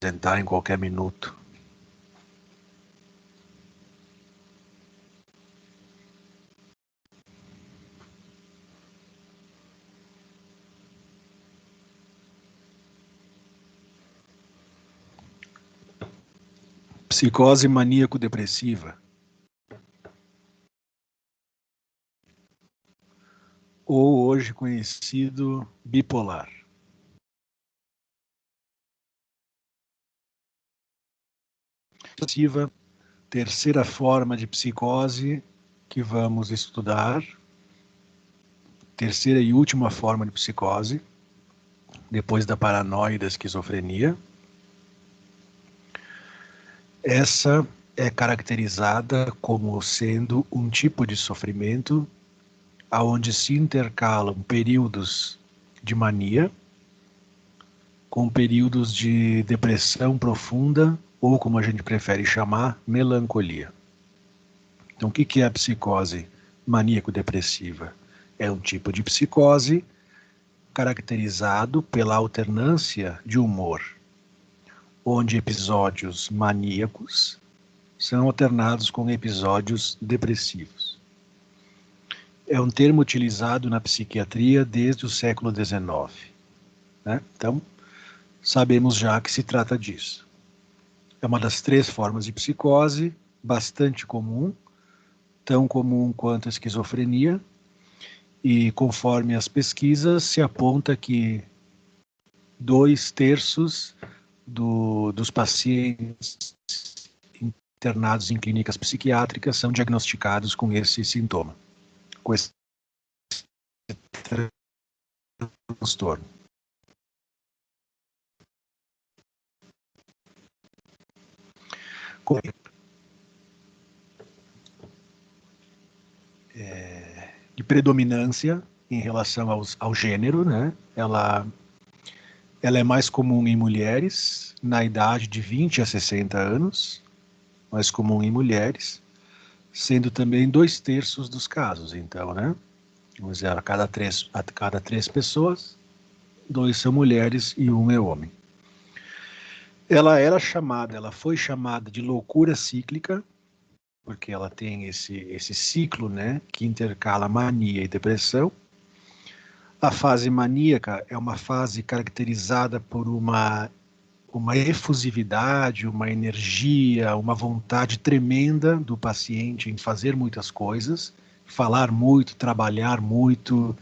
apresentar em qualquer minuto. Psicose maníaco-depressiva, ou hoje conhecido bipolar. Terceira forma de psicose que vamos estudar, terceira e última forma de psicose, depois da paranoia e da esquizofrenia. Essa é caracterizada como sendo um tipo de sofrimento aonde se intercalam períodos de mania com períodos de depressão profunda ou, como a gente prefere chamar, melancolia. Então, o que é a psicose maníaco-depressiva? É um tipo de psicose caracterizado pela alternância de humor, onde episódios maníacos são alternados com episódios depressivos. É um termo utilizado na psiquiatria desde o século XIX, né? Então, sabemos já que se trata disso. É uma das três formas de psicose, bastante comum, tão comum quanto a esquizofrenia, e conforme as pesquisas se aponta que 2/3 dos pacientes internados em clínicas psiquiátricas são diagnosticados com esse sintoma, com esse transtorno. De predominância em relação ao gênero, né? Ela é mais comum em mulheres na idade de 20 a 60 anos, mais comum em mulheres, sendo também 2/3 dos casos, então, né? Vamos dizer, a cada três pessoas, 2 são mulheres e 1 é homem. Ela foi chamada de loucura cíclica, porque ela tem esse ciclo, né, que intercala mania e depressão. A fase maníaca é uma fase caracterizada por uma efusividade, uma energia, uma vontade tremenda do paciente em fazer muitas coisas, falar muito, trabalhar muito,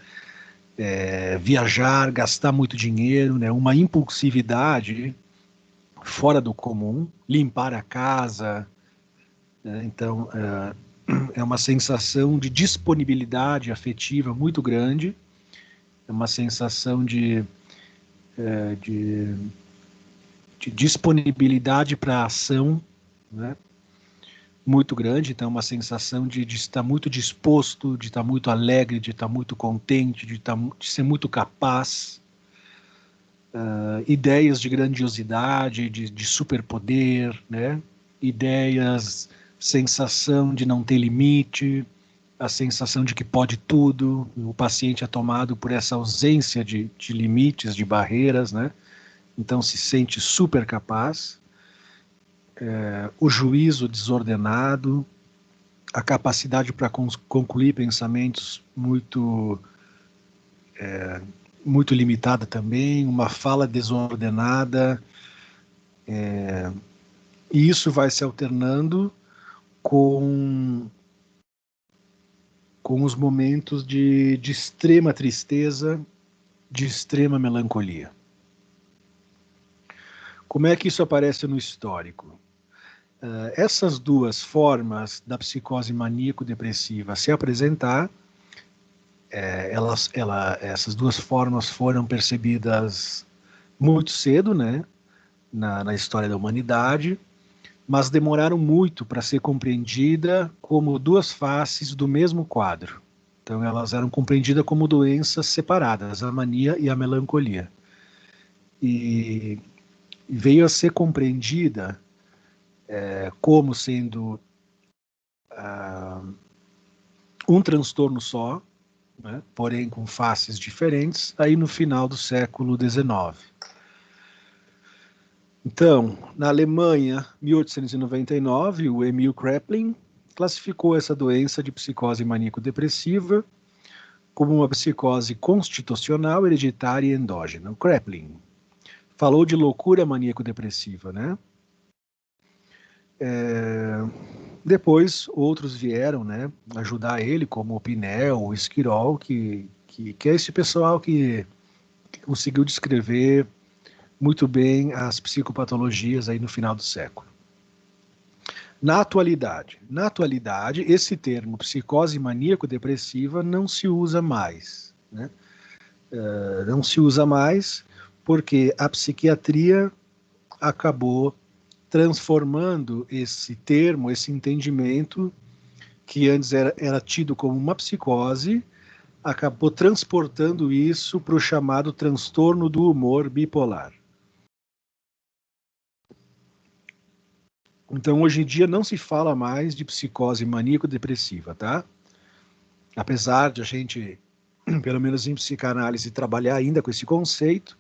viajar, gastar muito dinheiro, né? Uma impulsividade fora do comum, limpar a casa, né? Então, é uma sensação de disponibilidade afetiva muito grande, é uma sensação de disponibilidade para a ação, né? Muito grande, então uma sensação de estar muito disposto, de estar muito alegre, de estar muito contente, de ser muito capaz, ideias de grandiosidade, de superpoder, né? Ideias, sensação de não ter limite, a sensação de que pode tudo, o paciente é tomado por essa ausência de limites, de barreiras, né? Então se sente super capaz, o juízo desordenado, a capacidade para concluir pensamentos muito limitada também, uma fala desordenada, e isso vai se alternando com os momentos de extrema tristeza, de extrema melancolia. Como é que isso aparece no histórico? Essas duas formas da psicose maníaco-depressiva se apresentar, essas duas formas foram percebidas muito cedo, né, na história da humanidade, mas demoraram muito para ser compreendida como duas faces do mesmo quadro. Então elas eram compreendidas como doenças separadas, a mania e a melancolia. E veio a ser compreendida como sendo um transtorno só, né, porém com faces diferentes, aí no final do século XIX. Então, na Alemanha, 1899, o Emil Kraepelin classificou essa doença de psicose maníaco-depressiva como uma psicose constitucional, hereditária e endógena. O Kraepelin falou de loucura maníaco-depressiva, né? Depois, outros vieram, né, ajudar ele, como o Pinel, o Esquirol, que é esse pessoal que conseguiu descrever muito bem as psicopatologias aí no final do século. Na atualidade, esse termo psicose maníaco-depressiva não se usa mais, né? Não se usa mais porque a psiquiatria acabou transformando esse termo, esse entendimento, que antes era tido como uma psicose, acabou transportando isso para o chamado transtorno do humor bipolar. Então, hoje em dia, não se fala mais de psicose maníaco-depressiva, tá? Apesar de a gente, pelo menos em psicanálise, trabalhar ainda com esse conceito,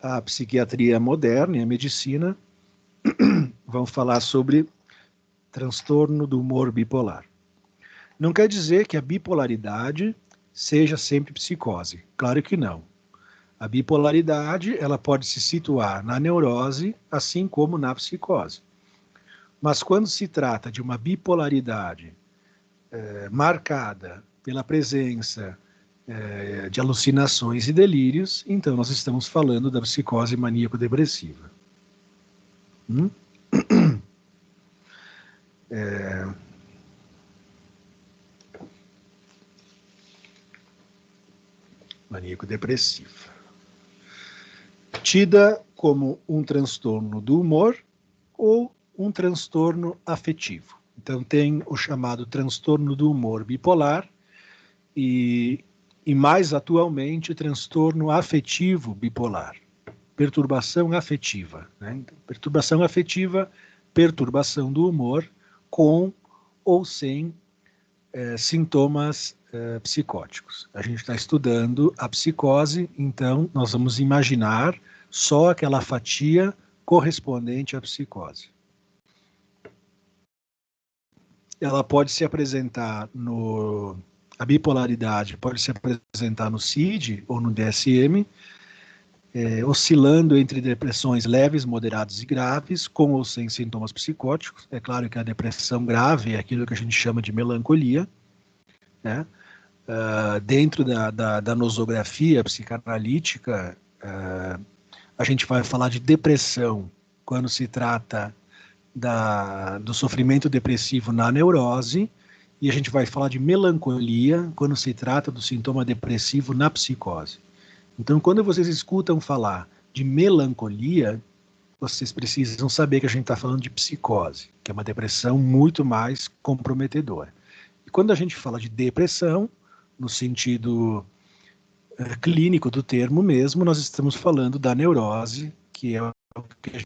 a psiquiatria moderna e a medicina vão falar sobre transtorno do humor bipolar. Não quer dizer que a bipolaridade seja sempre psicose. Claro que não. A bipolaridade, ela pode se situar na neurose, assim como na psicose. Mas quando se trata de uma bipolaridade marcada pela presença de alucinações e delírios, então nós estamos falando da psicose maníaco-depressiva. Maníaco-depressiva. Tida como um transtorno do humor ou um transtorno afetivo. Então tem o chamado transtorno do humor bipolar e mais atualmente transtorno afetivo bipolar. Perturbação afetiva, né? Então, perturbação afetiva, perturbação do humor com ou sem sintomas psicóticos. A gente está estudando a psicose, então nós vamos imaginar só aquela fatia correspondente à psicose. Ela pode se apresentar a bipolaridade pode se apresentar no CID ou no DSM, oscilando entre depressões leves, moderadas e graves, com ou sem sintomas psicóticos. É claro que a depressão grave é aquilo que a gente chama de melancolia, né? Dentro da nosografia psicanalítica, a gente vai falar de depressão quando se trata do sofrimento depressivo na neurose, e a gente vai falar de melancolia quando se trata do sintoma depressivo na psicose. Então, quando vocês escutam falar de melancolia, vocês precisam saber que a gente está falando de psicose, que é uma depressão muito mais comprometedora. E quando a gente fala de depressão, no sentido clínico do termo mesmo, nós estamos falando da neurose, que é o que a gente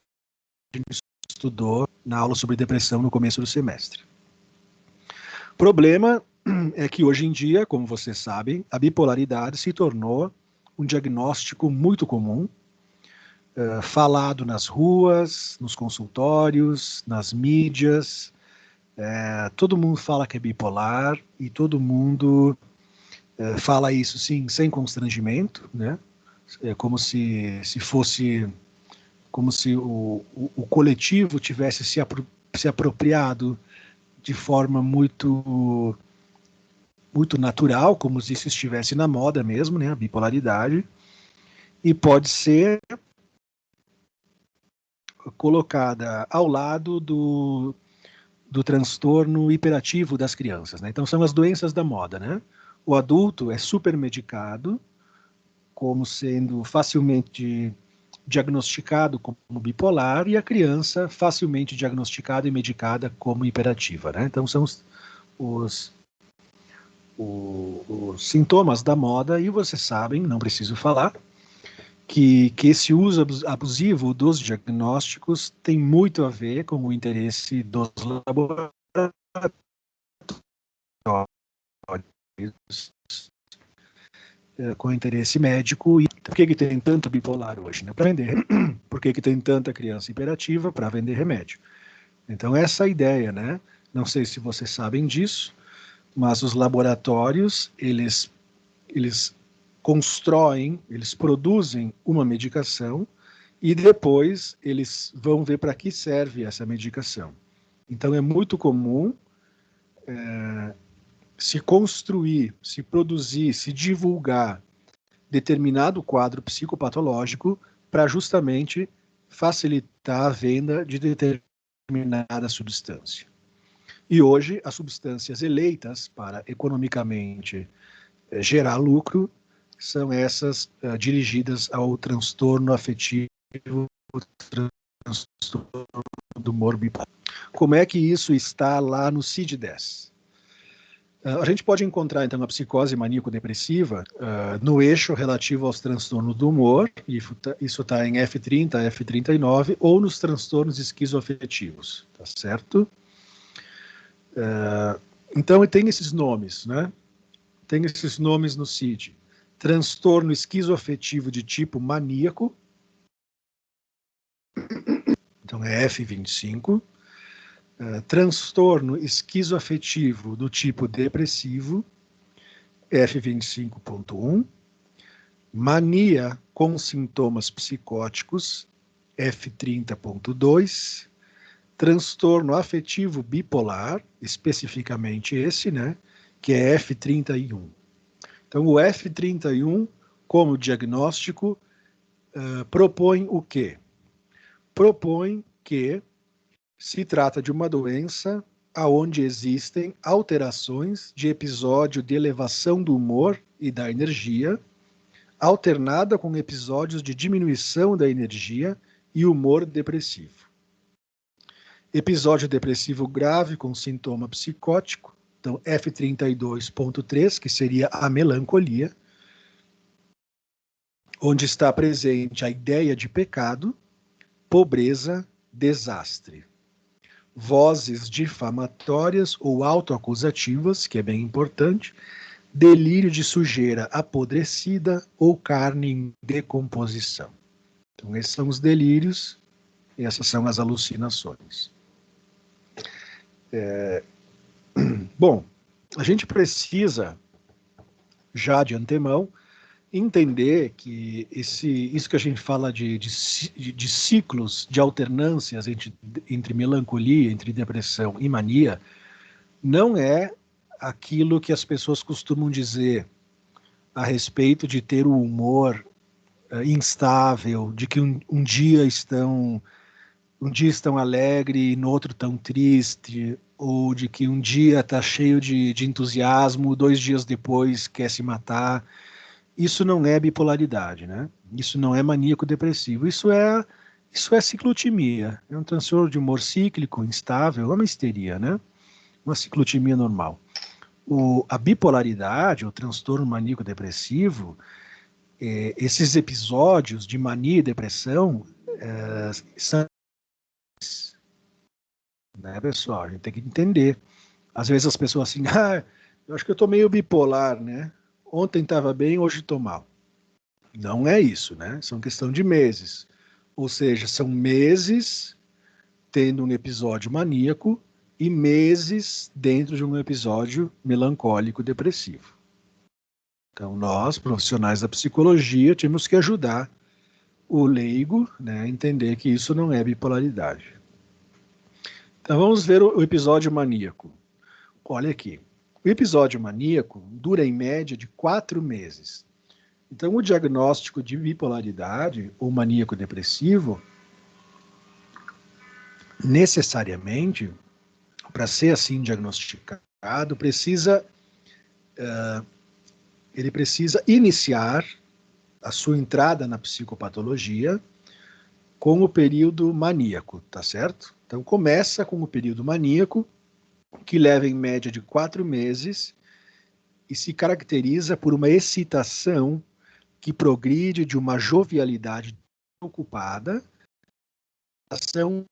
estudou na aula sobre depressão no começo do semestre. O problema é que hoje em dia, como vocês sabem, a bipolaridade se tornou um diagnóstico muito comum, falado nas ruas, nos consultórios, nas mídias. Todo mundo fala que é bipolar e todo mundo fala isso, sim, sem constrangimento, né? É como se fosse, como se o coletivo tivesse se apropriado de forma muito natural, como se isso estivesse na moda mesmo, né? A bipolaridade. E pode ser colocada ao lado do transtorno hiperativo das crianças, né? Então são as doenças da moda, né? O adulto é supermedicado, como sendo facilmente diagnosticado como bipolar, e a criança facilmente diagnosticada e medicada como hiperativa, né? Então são os sintomas da moda, e vocês sabem, não preciso falar, que esse uso abusivo dos diagnósticos tem muito a ver com o interesse dos laboratórios com interesse médico. E por que tem tanto bipolar hoje? Né? Para vender. Por que tem tanta criança hiperativa? Para vender remédio. Então, essa é a ideia, né? Não sei se vocês sabem disso, mas os laboratórios, eles constroem, eles produzem uma medicação e depois eles vão ver para que serve essa medicação. Então, é muito comum se construir, se produzir, se divulgar determinado quadro psicopatológico para justamente facilitar a venda de determinada substância. E hoje, as substâncias eleitas para economicamente gerar lucro são essas dirigidas ao transtorno afetivo, transtorno do humor bipolar. Como é que isso está lá no CID-10? A gente pode encontrar, então, a psicose maníaco-depressiva no eixo relativo aos transtornos do humor, isso está em F30, F39, ou nos transtornos esquizoafetivos, tá certo? Então, tem esses nomes, né? Tem esses nomes no CID. Transtorno esquizoafetivo de tipo maníaco, então é F25. Transtorno esquizoafetivo do tipo depressivo, F25.1. Mania com sintomas psicóticos, F30.2. Transtorno afetivo bipolar, especificamente esse, né, que é F31. Então, o F31, como diagnóstico, propõe o quê? Propõe que se trata de uma doença onde existem alterações de episódio de elevação do humor e da energia, alternada com episódios de diminuição da energia e humor depressivo. Episódio depressivo grave com sintoma psicótico, então F32.3, que seria a melancolia, onde está presente a ideia de pecado, pobreza, desastre. Vozes difamatórias ou autoacusativas, que é bem importante, delírio de sujeira apodrecida ou carne em decomposição. Então, esses são os delírios e essas são as alucinações. Bom, a gente precisa, já de antemão, entender que isso que a gente fala de ciclos, de alternâncias entre melancolia, entre depressão e mania, não é aquilo que as pessoas costumam dizer a respeito de ter o humor instável, de que um dia estão alegre e no outro tão triste, ou de que um dia está cheio de entusiasmo, 2 dias depois quer se matar. Isso não é bipolaridade, né? Isso não é maníaco-depressivo. Isso é ciclotimia. É um transtorno de humor cíclico, instável, é uma histeria, né? Uma ciclotimia normal. A bipolaridade, o transtorno maníaco-depressivo, esses episódios de mania e depressão são, né, pessoal? A gente tem que entender. Às vezes as pessoas assim, eu acho que eu tô meio bipolar, né? Ontem estava bem, hoje estou mal. Não é isso, né? São questão de meses. Ou seja, são meses tendo um episódio maníaco e meses dentro de um episódio melancólico depressivo. Então, nós, profissionais da psicologia, temos que ajudar o leigo, né, a entender que isso não é bipolaridade. Então, vamos ver o episódio maníaco. Olha aqui. O episódio maníaco dura em média de 4 meses. Então, o diagnóstico de bipolaridade ou maníaco depressivo, necessariamente, para ser assim diagnosticado, ele precisa iniciar a sua entrada na psicopatologia com o período maníaco, tá certo? Então, começa com o período maníaco, que leva em média de 4 meses e se caracteriza por uma excitação que progride de uma jovialidade ocupada, ação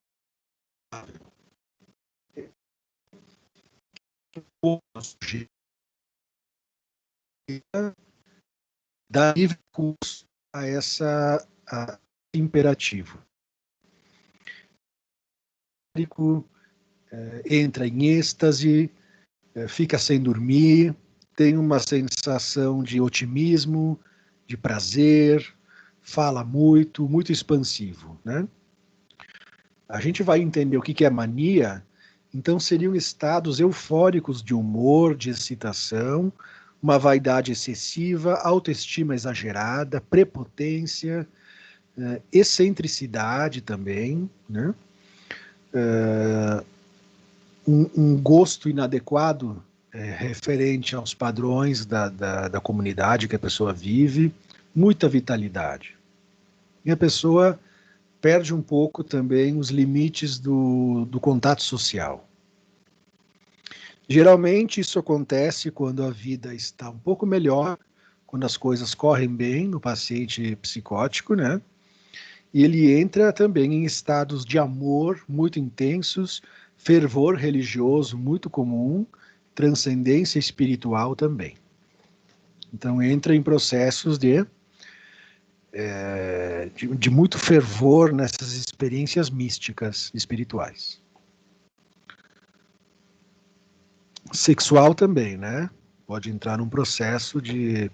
dá livre curso a esse imperativo. Entra em êxtase, fica sem dormir, tem uma sensação de otimismo, de prazer, fala muito, muito expansivo, né? A gente vai entender o que é mania, então seriam estados eufóricos de humor, de excitação, uma vaidade excessiva, autoestima exagerada, prepotência, excentricidade também, né? Um gosto inadequado referente aos padrões da comunidade que a pessoa vive, muita vitalidade. E a pessoa perde um pouco também os limites do contato social. Geralmente isso acontece quando a vida está um pouco melhor, quando as coisas correm bem no paciente psicótico, né? E ele entra também em estados de amor muito intensos, fervor religioso muito comum, transcendência espiritual também. Então entra em processos de muito fervor nessas experiências místicas espirituais. Sexual também, né? Pode entrar num processo de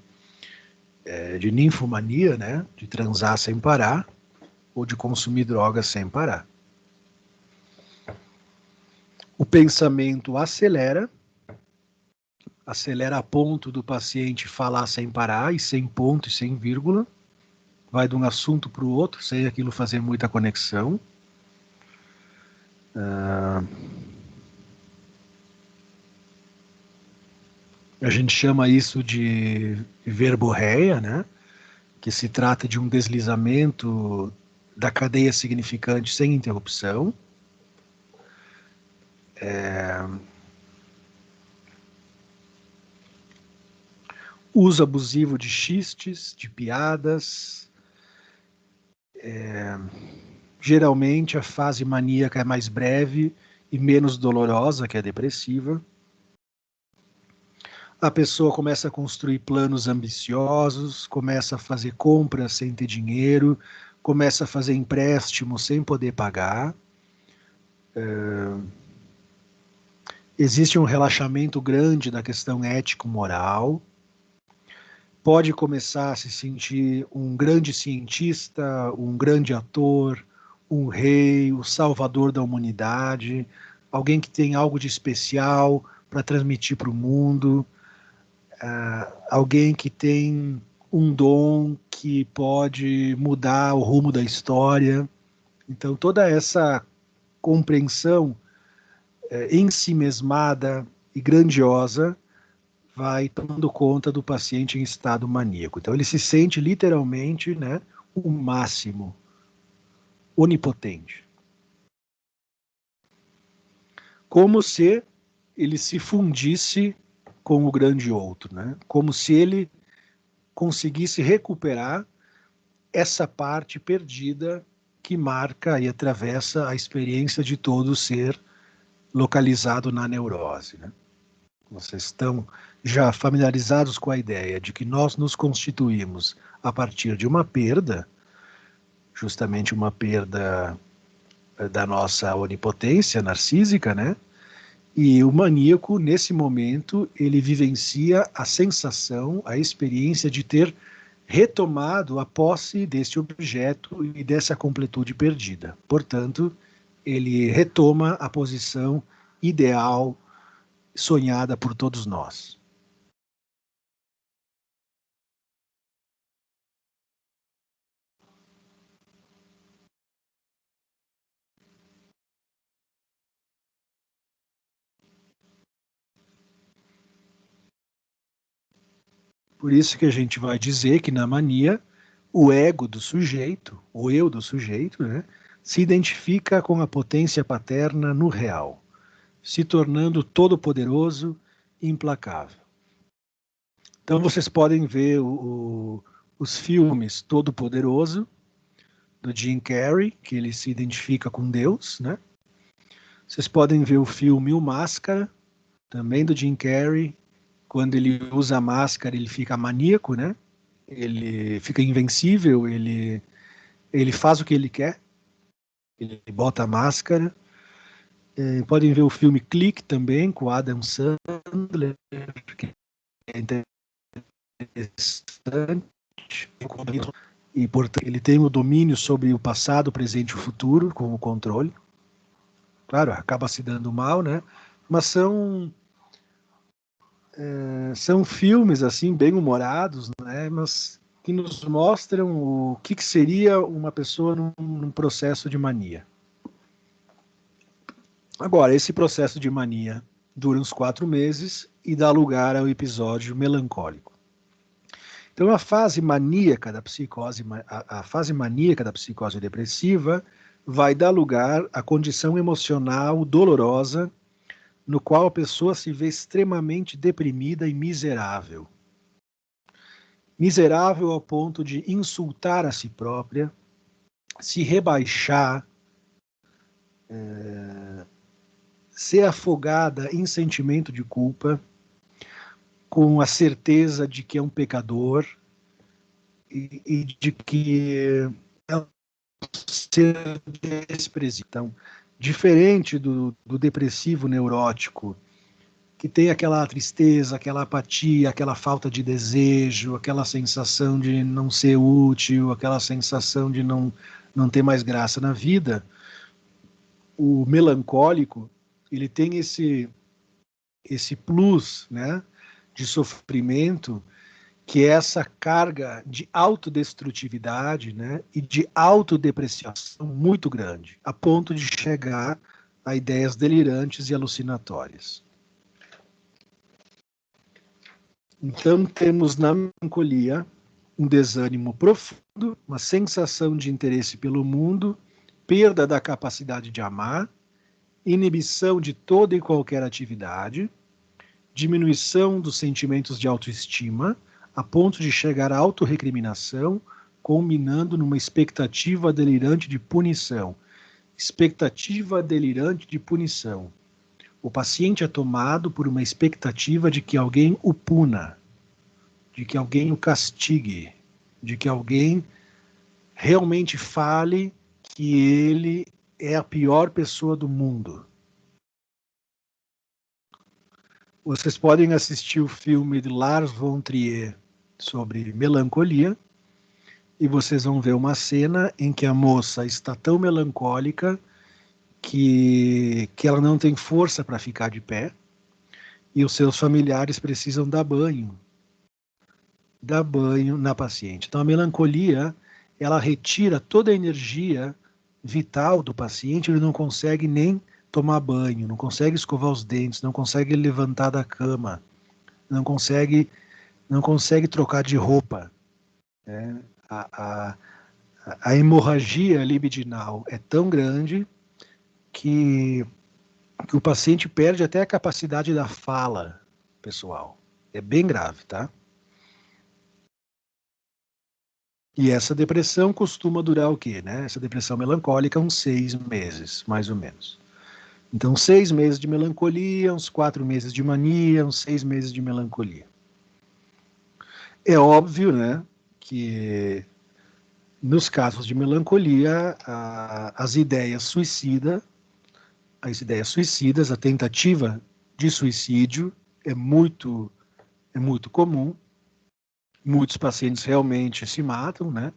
ninfomania, né? De transar sem parar, ou de consumir drogas sem parar. O pensamento acelera a ponto do paciente falar sem parar, e sem ponto e sem vírgula, vai de um assunto para o outro, sem aquilo fazer muita conexão. A gente chama isso de verborreia, né? Que se trata de um deslizamento da cadeia significante sem interrupção. Uso abusivo de xistes, de piadas. Geralmente a fase maníaca é mais breve e menos dolorosa que a depressiva. A pessoa começa a construir planos ambiciosos, começa a fazer compras sem ter dinheiro, começa a fazer empréstimos sem poder pagar. Existe um relaxamento grande da questão ético-moral. Pode começar a se sentir um grande cientista, um grande ator, um rei, o salvador da humanidade, alguém que tem algo de especial para transmitir para o mundo, alguém que tem um dom que pode mudar o rumo da história. Então, toda essa compreensão ensimesmada e grandiosa vai tomando conta do paciente em estado maníaco. Então ele se sente literalmente, né, o máximo, onipotente. Como se ele se fundisse com o grande outro, né? Como se ele conseguisse recuperar essa parte perdida que marca e atravessa a experiência de todo ser localizado na neurose, né? Vocês estão já familiarizados com a ideia de que nós nos constituímos a partir de uma perda, justamente uma perda da nossa onipotência narcísica, né? E o maníaco, nesse momento, ele vivencia a sensação, a experiência de ter retomado a posse desse objeto e dessa completude perdida. Portanto, ele retoma a posição ideal sonhada por todos nós. Por isso que a gente vai dizer que na mania, o ego do sujeito, o eu do sujeito, né, se identifica com a potência paterna no real, se tornando todo-poderoso e implacável. Então vocês podem ver os filmes Todo-Poderoso, do Jim Carrey, que ele se identifica com Deus, né? Vocês podem ver o filme O Máscara, também do Jim Carrey. Quando ele usa a máscara, ele fica maníaco, né? ele fica invencível, ele faz o que ele quer, ele bota a máscara. Podem ver o filme Clique também, com Adam Sandler, que é interessante. E, portanto, ele tem o domínio sobre o passado, o presente e o futuro, com o controle. Claro, acaba se dando mal, né? Mas são filmes, assim, bem humorados, né? Mas que nos mostram o que seria uma pessoa num processo de mania. Agora, esse processo de mania dura uns 4 meses e dá lugar ao episódio melancólico. Então, a fase maníaca da psicose depressiva vai dar lugar à condição emocional dolorosa no qual a pessoa se vê extremamente deprimida e miserável. Miserável ao ponto de insultar a si própria, se rebaixar, ser afogada em sentimento de culpa, com a certeza de que é um pecador e de que é um ser desprezível. Então, diferente do depressivo neurótico, que tem aquela tristeza, aquela apatia, aquela falta de desejo, aquela sensação de não ser útil, aquela sensação de não ter mais graça na vida, o melancólico, ele tem esse plus, né, de sofrimento, que é essa carga de autodestrutividade, né, e de autodepreciação muito grande, a ponto de chegar a ideias delirantes e alucinatórias. Então, temos na melancolia um desânimo profundo, uma sensação de interesse pelo mundo, perda da capacidade de amar, inibição de toda e qualquer atividade, diminuição dos sentimentos de autoestima, a ponto de chegar à autorrecriminação, culminando numa expectativa delirante de punição. Expectativa delirante de punição. O paciente é tomado por uma expectativa de que alguém o puna, de que alguém o castigue, de que alguém realmente fale que ele é a pior pessoa do mundo. Vocês podem assistir o filme de Lars von Trier sobre melancolia e vocês vão ver uma cena em que a moça está tão melancólica que ela não tem força para ficar de pé e os seus familiares precisam dar banho na paciente. Então a melancolia, ela retira toda a energia vital do paciente, ele não consegue nem tomar banho, não consegue escovar os dentes, não consegue levantar da cama, não consegue trocar de roupa. Né? A hemorragia libidinal é tão grande que o paciente perde até a capacidade da fala, pessoal. É bem grave, tá? E essa depressão costuma durar o quê, né? Essa depressão melancólica, uns 6 meses, mais ou menos. Então, 6 meses de melancolia, uns 4 meses de mania, uns 6 meses de melancolia. É óbvio, né, que nos casos de melancolia, as ideias suicidas, a tentativa de suicídio é muito comum. Muitos pacientes realmente se matam, né,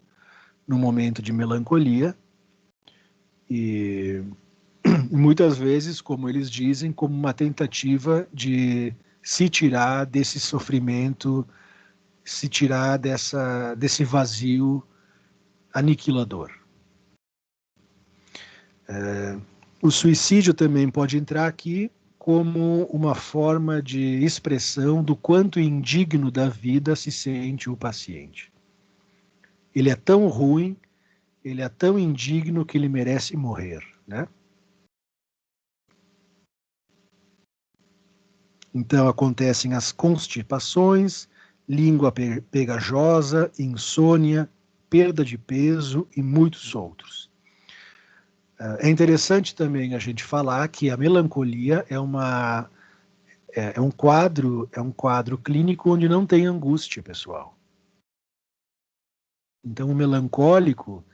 no momento de melancolia. E muitas vezes, como eles dizem, como uma tentativa de se tirar desse sofrimento, se tirar desse vazio aniquilador. O suicídio também pode entrar aqui como uma forma de expressão do quanto indigno da vida se sente o paciente. Ele é tão ruim, ele é tão indigno que ele merece morrer, né? Então acontecem as constipações, língua pegajosa, insônia, perda de peso e muitos outros. É interessante também a gente falar que a melancolia é um quadro clínico onde não tem angústia, pessoal. Então, o melancólico,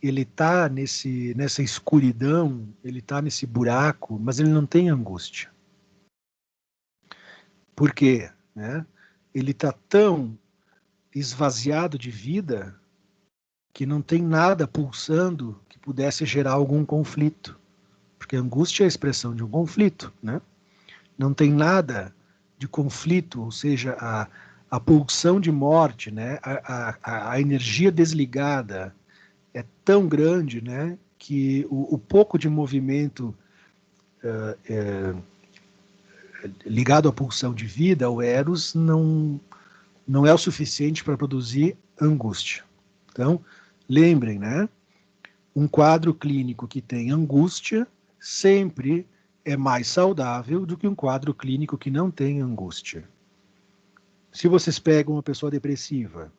ele está nessa escuridão, ele está nesse buraco, mas ele não tem angústia. Por quê? Né? Ele está tão esvaziado de vida que não tem nada pulsando que pudesse gerar algum conflito. Porque angústia é a expressão de um conflito, né? Não tem nada de conflito, ou seja, a pulsão de morte, né? A energia desligada é tão grande, né? Que o pouco de movimento ligado à pulsão de vida, o Eros, não é o suficiente para produzir angústia. Então, lembrem, né? Um quadro clínico que tem angústia sempre é mais saudável do que um quadro clínico que não tem angústia. Se vocês pegam uma pessoa depressiva,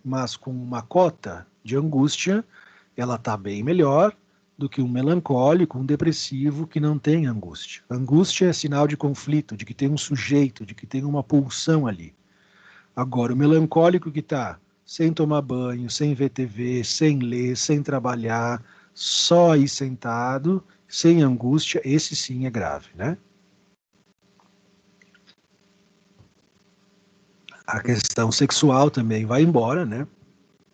mas com uma cota de angústia, ela está bem melhor do que um melancólico, um depressivo que não tem angústia. Angústia é sinal de conflito, de que tem um sujeito, de que tem uma pulsão ali. Agora, o melancólico que está sem tomar banho, sem ver TV, sem ler, sem trabalhar, só aí sentado, sem angústia, esse sim é grave, né? A questão sexual também vai embora, né?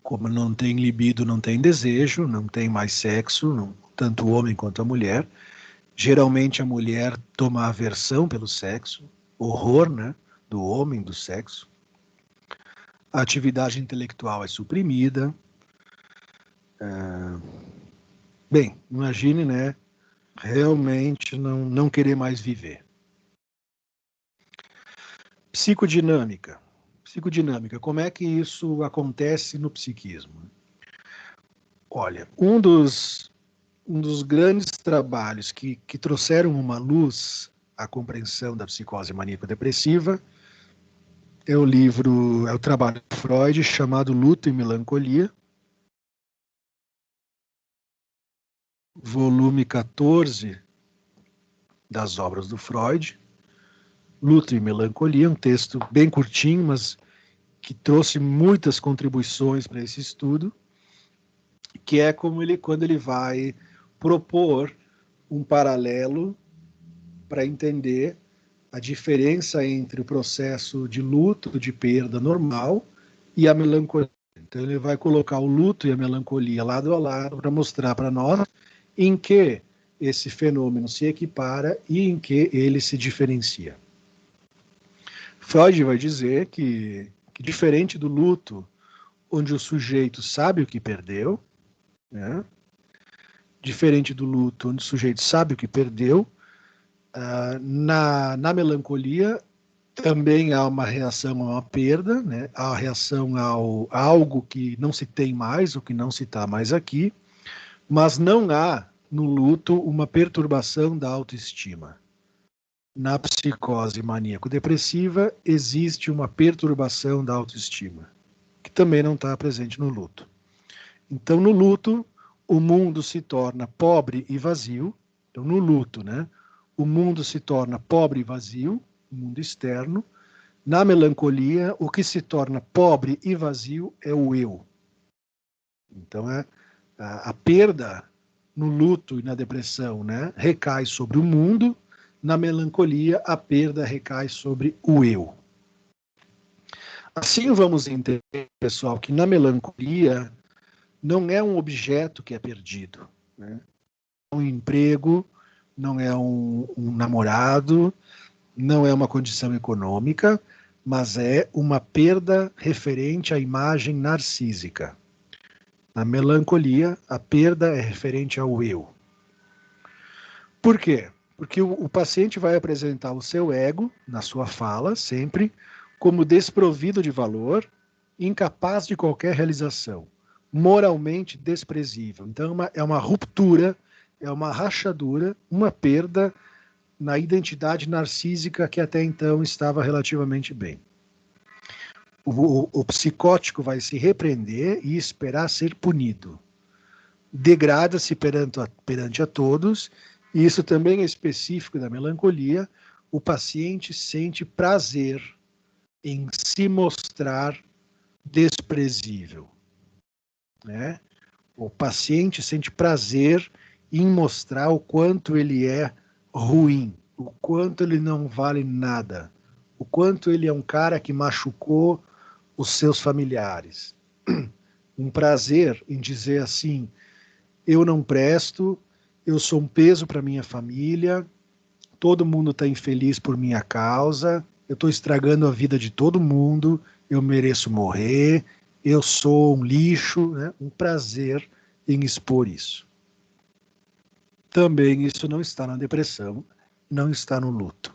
Como não tem libido, não tem desejo, não tem mais sexo, não, tanto o homem quanto a mulher. Geralmente a mulher toma aversão pelo sexo, horror, né? Do homem, do sexo. A atividade intelectual é suprimida. Bem, imagine, né? Realmente não querer mais viver. Psicodinâmica. Psicodinâmica, como é que isso acontece no psiquismo? Olha, um dos grandes trabalhos que trouxeram uma luz à compreensão da psicose maníaco-depressiva é o trabalho de Freud chamado Luto e Melancolia, volume 14 das obras do Freud. Luto e Melancolia, um texto bem curtinho, mas que trouxe muitas contribuições para esse estudo, que é quando ele vai propor um paralelo para entender a diferença entre o processo de luto, de perda normal e a melancolia. Então ele vai colocar o luto e a melancolia lado a lado para mostrar para nós em que esse fenômeno se equipara e em que ele se diferencia. Freud vai dizer que diferente do luto, onde o sujeito sabe o que perdeu, né? Diferente do luto, onde o sujeito sabe o que perdeu, na melancolia também há uma reação a uma perda, né? Há a reação a algo que não se tem mais, o que não se está mais aqui, mas não há no luto uma perturbação da autoestima. Na psicose maníaco-depressiva existe uma perturbação da autoestima, que também não está presente no luto. Então, no luto, o mundo se torna pobre e vazio. Então, no luto, né? O mundo se torna pobre e vazio, o mundo externo. Na melancolia, o que se torna pobre e vazio é o eu. Então, a perda no luto e na depressão, né, recai sobre o mundo. Na melancolia, a perda recai sobre o eu. Assim, vamos entender, pessoal, que na melancolia não é um objeto que é perdido, né? Um emprego, não é um namorado, não é uma condição econômica, mas é uma perda referente à imagem narcísica. Na melancolia, a perda é referente ao eu. Por quê? Porque o paciente vai apresentar o seu ego, na sua fala, sempre, como desprovido de valor, incapaz de qualquer realização, moralmente desprezível. Então, é uma ruptura, é uma rachadura, uma perda na identidade narcísica que até então estava relativamente bem. O psicótico vai se repreender e esperar ser punido. Degrada-se perante a todos, e isso também é específico da melancolia. O paciente sente prazer em se mostrar desprezível. né? O paciente sente prazer em mostrar o quanto ele é ruim, o quanto ele não vale nada, o quanto ele é um cara que machucou os seus familiares. Um prazer em dizer assim: eu não presto, eu sou um peso para minha família, todo mundo está infeliz por minha causa, eu estou estragando a vida de todo mundo, eu mereço morrer, eu sou um lixo, né? Um prazer em expor isso. Também isso não está na depressão, não está no luto.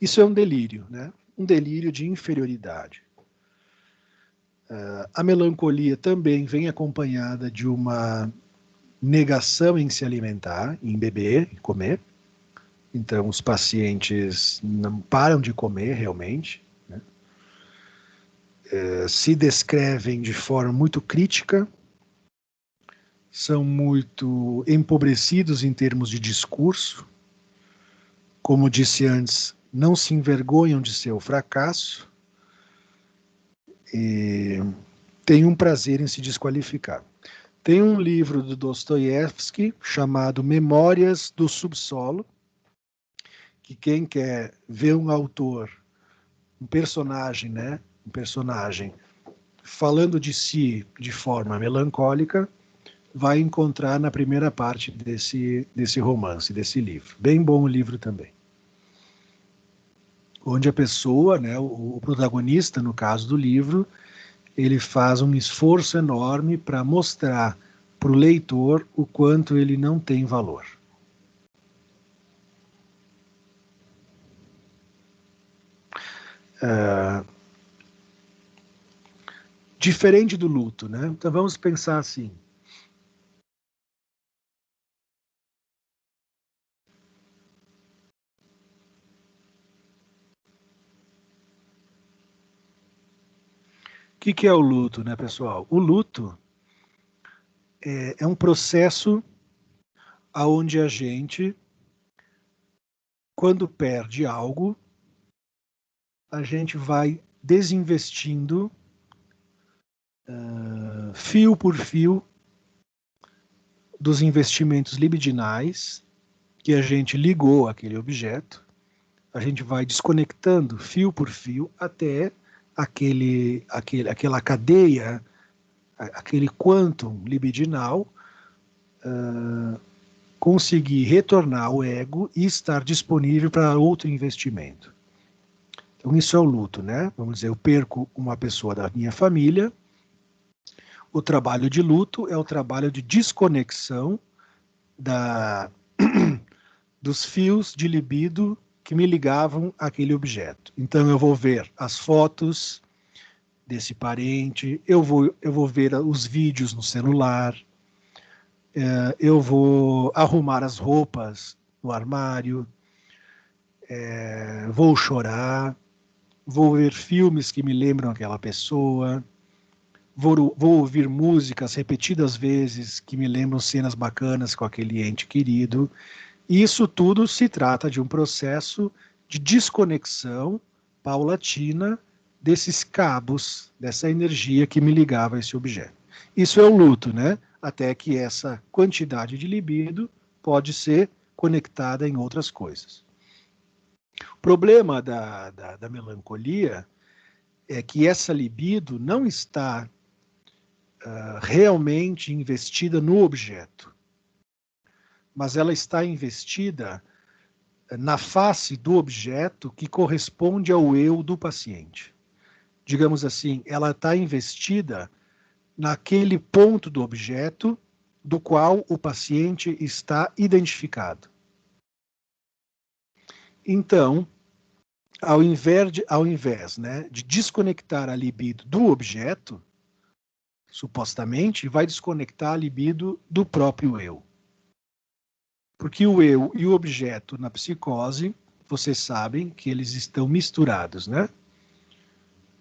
Isso é um delírio, né? Um delírio de inferioridade. A melancolia também vem acompanhada de uma negação em se alimentar, em beber, em comer. Então, os pacientes não param de comer realmente, né? Se descrevem de forma muito crítica, são muito empobrecidos em termos de discurso. Como disse antes, não se envergonham de seu fracasso e têm um prazer em se desqualificar. Tem um livro do Dostoiévski chamado Memórias do Subsolo, que quem quer ver um autor, um personagem, né, um personagem falando de si de forma melancólica, vai encontrar na primeira parte desse romance, desse livro. Bem bom o livro também. Onde a pessoa, né, o protagonista, no caso do livro, ele faz um esforço enorme para mostrar para o leitor o quanto ele não tem valor. Diferente do luto, né? Então vamos pensar assim. O que é o luto, né, pessoal? O luto é um processo onde a gente, quando perde algo, a gente vai desinvestindo fio por fio dos investimentos libidinais que a gente ligou àquele objeto, a gente vai desconectando fio por fio até aquela cadeia, aquele quantum libidinal conseguir retornar ao ego e estar disponível para outro investimento. Então isso é o luto, né? Vamos dizer, eu perco uma pessoa da minha família. O trabalho de luto é o trabalho de desconexão da, dos fios de libido que me ligavam àquele objeto. Então eu vou ver as fotos desse parente, eu vou ver os vídeos no celular, eu vou arrumar as roupas no armário, vou chorar, vou ver filmes que me lembram aquela pessoa, vou ouvir músicas repetidas vezes que me lembram cenas bacanas com aquele ente querido. E isso tudo se trata de um processo de desconexão paulatina desses cabos, dessa energia que me ligava a esse objeto. Isso é o luto, né? Até que essa quantidade de libido pode ser conectada em outras coisas. O problema da melancolia é que essa libido não está realmente investida no objeto, mas ela está investida na face do objeto que corresponde ao eu do paciente. Digamos assim, ela está investida naquele ponto do objeto do qual o paciente está identificado. Então, ao invés, né, de desconectar a libido do objeto, supostamente, vai desconectar a libido do próprio eu. Porque o eu e o objeto na psicose, vocês sabem que eles estão misturados, né?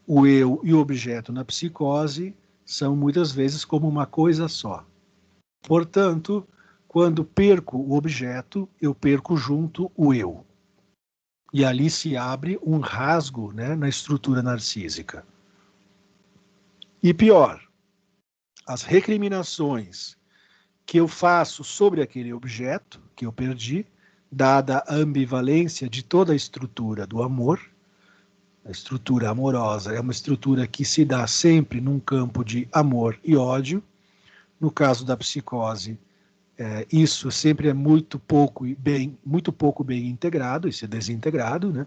O eu e o objeto na psicose são muitas vezes como uma coisa só. Portanto, quando perco o objeto, eu perco junto o eu. E ali se abre um rasgo, né, na estrutura narcísica. E pior, as recriminações que eu faço sobre aquele objeto que eu perdi, dada a ambivalência de toda a estrutura do amor. A estrutura amorosa é uma estrutura que se dá sempre num campo de amor e ódio. No caso da psicose, isso sempre é muito pouco bem integrado, isso é desintegrado, né?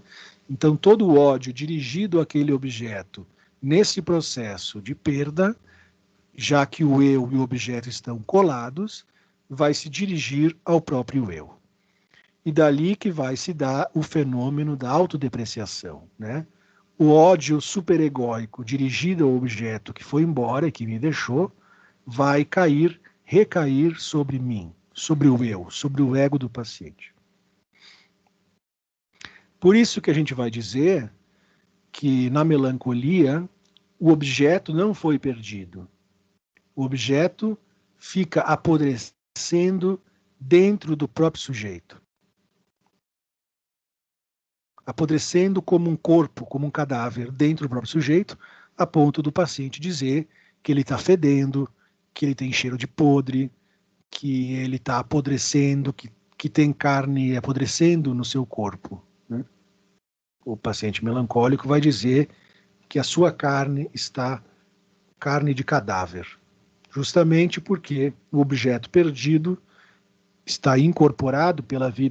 Então, todo o ódio dirigido àquele objeto nesse processo de perda, já que o eu e o objeto estão colados, vai se dirigir ao próprio eu. E dali que vai se dar o fenômeno da autodepreciação, né? O ódio superegóico dirigido ao objeto que foi embora e que me deixou, vai recair sobre mim, sobre o eu, sobre o ego do paciente. Por isso que a gente vai dizer que na melancolia o objeto não foi perdido. O objeto fica apodrecendo dentro do próprio sujeito. Apodrecendo como um corpo, como um cadáver dentro do próprio sujeito, a ponto do paciente dizer que ele está fedendo, que ele tem cheiro de podre, que ele está apodrecendo, que tem carne apodrecendo no seu corpo, né? O paciente melancólico vai dizer que a sua carne está carne de cadáver, justamente porque o objeto perdido está incorporado pela via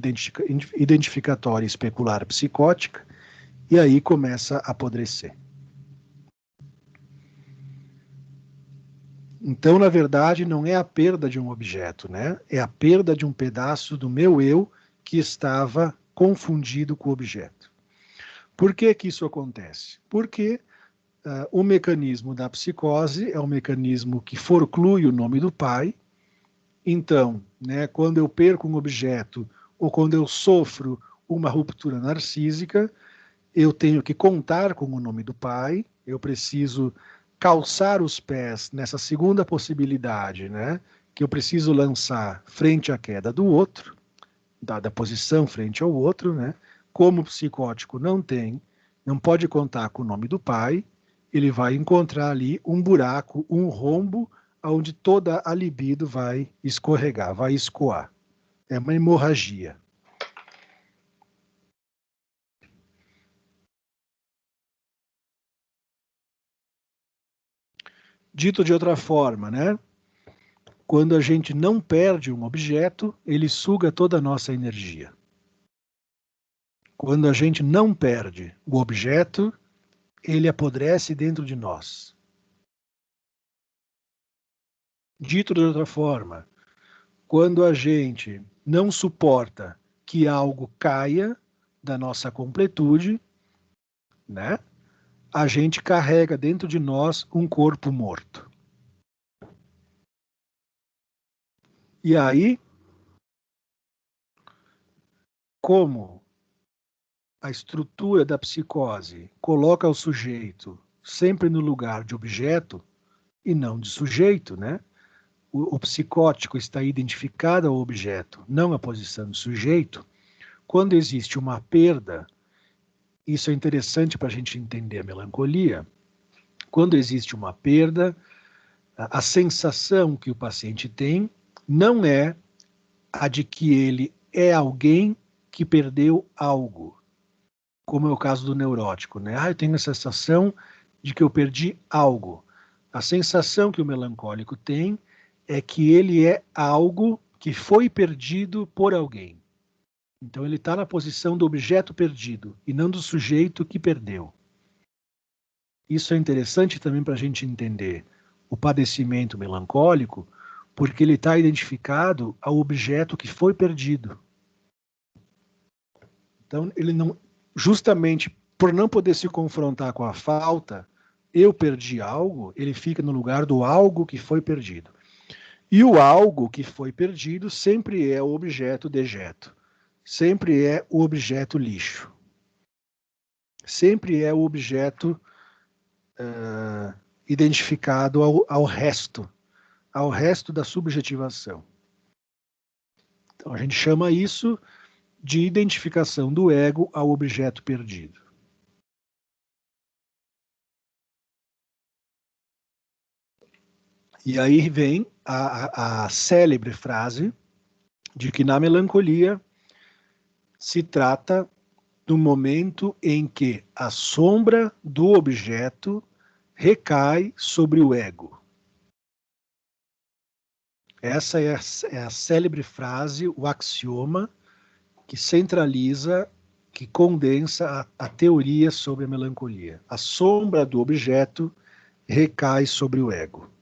identificatória especular psicótica e aí começa a apodrecer. Então, na verdade, não é a perda de um objeto, né? É a perda de um pedaço do meu eu que estava confundido com o objeto. Por que que isso acontece? Porque o mecanismo da psicose é um mecanismo que forclui o nome do pai. Então, né, quando eu perco um objeto ou quando eu sofro uma ruptura narcísica, eu tenho que contar com o nome do pai, eu preciso calçar os pés nessa segunda possibilidade, né, que eu preciso lançar frente à queda do outro, dada a posição frente ao outro, né, como o psicótico não pode contar com o nome do pai, ele vai encontrar ali um buraco, um rombo, onde toda a libido vai escorregar, vai escoar. É uma hemorragia. Dito de outra forma, né? Quando a gente não perde um objeto, ele suga toda a nossa energia. Quando a gente não perde o objeto, ele apodrece dentro de nós. Dito de outra forma, quando a gente não suporta que algo caia da nossa completude, né? A gente carrega dentro de nós um corpo morto. E aí, como a estrutura da psicose coloca o sujeito sempre no lugar de objeto e não de sujeito, né? O psicótico está identificado ao objeto, não à posição de sujeito. Quando existe uma perda, isso é interessante para a gente entender a melancolia. Quando existe uma perda, a sensação que o paciente tem não é a de que ele é alguém que perdeu algo, como é o caso do neurótico, né? Eu tenho a sensação de que eu perdi algo. A sensação que o melancólico tem é que ele é algo que foi perdido por alguém. Então ele está na posição do objeto perdido e não do sujeito que perdeu. Isso é interessante também para a gente entender o padecimento melancólico, porque ele está identificado ao objeto que foi perdido. Então, ele não, justamente por não poder se confrontar com a falta, eu perdi algo, ele fica no lugar do algo que foi perdido. E o algo que foi perdido sempre é o objeto dejeto, sempre é o objeto lixo, sempre é o objeto identificado ao resto da subjetivação. Então, a gente chama isso de identificação do ego ao objeto perdido. E aí vem a célebre frase de que na melancolia se trata do momento em que a sombra do objeto recai sobre o ego. Essa é a célebre frase, o axioma, que centraliza, que condensa a teoria sobre a melancolia. A sombra do objeto recai sobre o ego.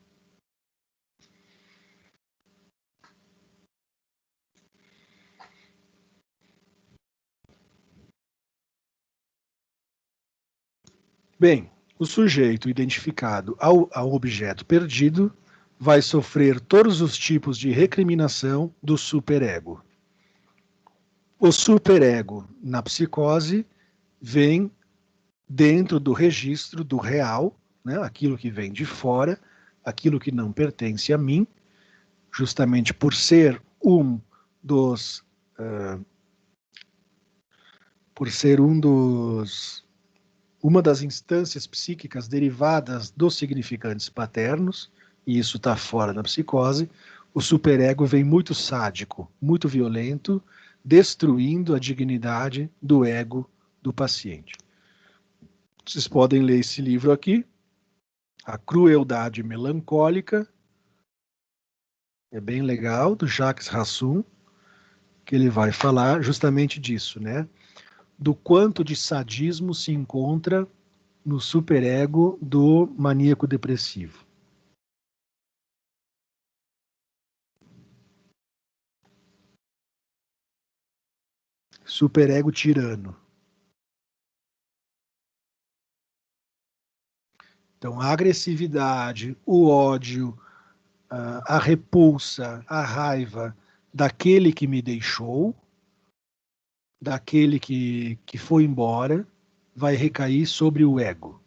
Bem, o sujeito identificado ao objeto perdido vai sofrer todos os tipos de recriminação do superego. O superego, na psicose, vem dentro do registro do real, né, aquilo que vem de fora, aquilo que não pertence a mim, justamente por ser uma das instâncias psíquicas derivadas dos significantes paternos, e isso está fora da psicose, o superego vem muito sádico, muito violento, destruindo a dignidade do ego do paciente. Vocês podem ler esse livro aqui, A Crueldade Melancólica, é bem legal, do Jacques Rassum, que ele vai falar justamente disso, né? Do quanto de sadismo se encontra no superego do maníaco depressivo. Superego tirano. Então, a agressividade, o ódio, a repulsa, a raiva daquele que me deixou, daquele que foi embora, vai recair sobre o ego.